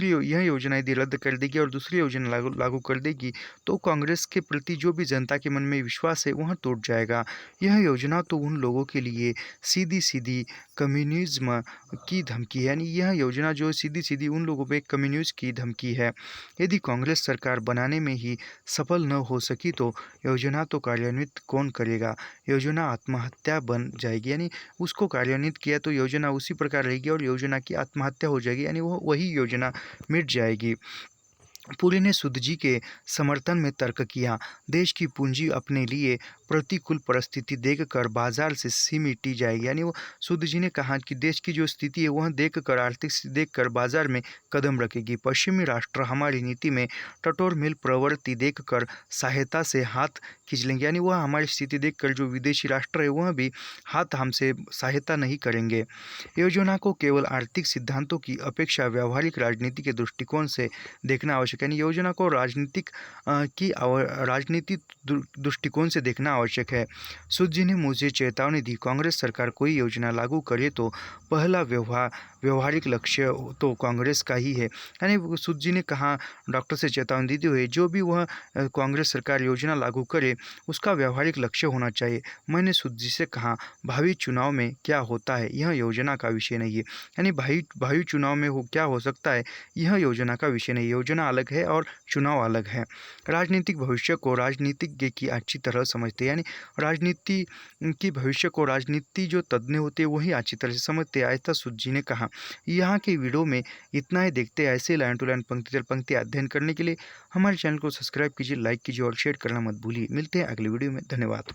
यह योजना यदि रद्द कर देगी और दूसरी योजना लागू कर देगी, तो कांग्रेस के प्रति जो भी जनता के मन में विश्वास है वह टूट जाएगा। यह योजना तो उन लोगों के लिए सीधी कम्युनिज्म की धमकी है। यानी यह योजना जो सीधी उन लोगों पे कम्युनिस्ट की धमकी है। यदि कांग्रेस सरकार बनाने में ही सफल न हो सकी, तो योजना तो कार्यान्वित कौन करेगा। योजना आत्महत्या बन जाएगी। यानी उसको कार्यान्वित किया तो योजना उसी प्रकार रहेगी और योजना की आत्महत्या हो जाएगी। यानी वही योजना मिट जाएगी। पुरी ने सूद जी के समर्थन में तर्क किया। देश की पूंजी अपने लिए प्रतिकूल परिस्थिति देखकर बाजार से सिमटी जाएगी। यानी वो सूद जी ने कहा कि देश की जो स्थिति है वह देखकर, आर्थिक स्थिति देखकर बाजार में कदम रखेगी। पश्चिमी राष्ट्र हमारी नीति में कठोर मिल प्रवृत्ति देखकर सहायता से हाथ खींच लेंगे। यानी वह हमारी स्थिति देखकर जो विदेशी राष्ट्र है वह भी हाथ हमसे सहायता नहीं करेंगे। योजना को केवल आर्थिक सिद्धांतों की अपेक्षा व्यावहारिक राजनीति के दृष्टिकोण से देखना आवश्यक है। यानी योजना को राजनीतिक दृष्टिकोण से देखना आवश्यक है। सूद जी ने मुझे चेतावनी दी, कांग्रेस सरकार कोई योजना लागू करे तो पहला व्यवहारिक लक्ष्य तो कांग्रेस का ही है। यानी सूद जी ने कहा, डॉक्टर से चेतावनी देते हुए, जो भी वह कांग्रेस सरकार योजना लागू करे उसका व्यवहारिक लक्ष्य होना चाहिए। मैंने सूद जी से कहा, भावी चुनाव में क्या होता है यह योजना का विषय नहीं है। यानी भावी चुनाव में क्या हो सकता है यह योजना का विषय नहीं। योजना अलग है और चुनाव अलग है। राजनीतिक भविष्य को राजनीतिज्ञ की अच्छी तरह समझते हैं। यानी राजनीति की भविष्य को राजनीति जो तज्ञ होते हैं वही अच्छी तरह से समझते हैं, ऐसा सूद जी ने कहा। यहाँ के वीडियो में इतना ही। देखते हैं ऐसे लाइन टू लाइन, पंक्ति दर पंक्ति अध्ययन करने के लिए हमारे चैनल को सब्सक्राइब कीजिए, लाइक कीजिए और शेयर करना मत भूलिए। मिलते हैं अगले वीडियो में। धन्यवाद।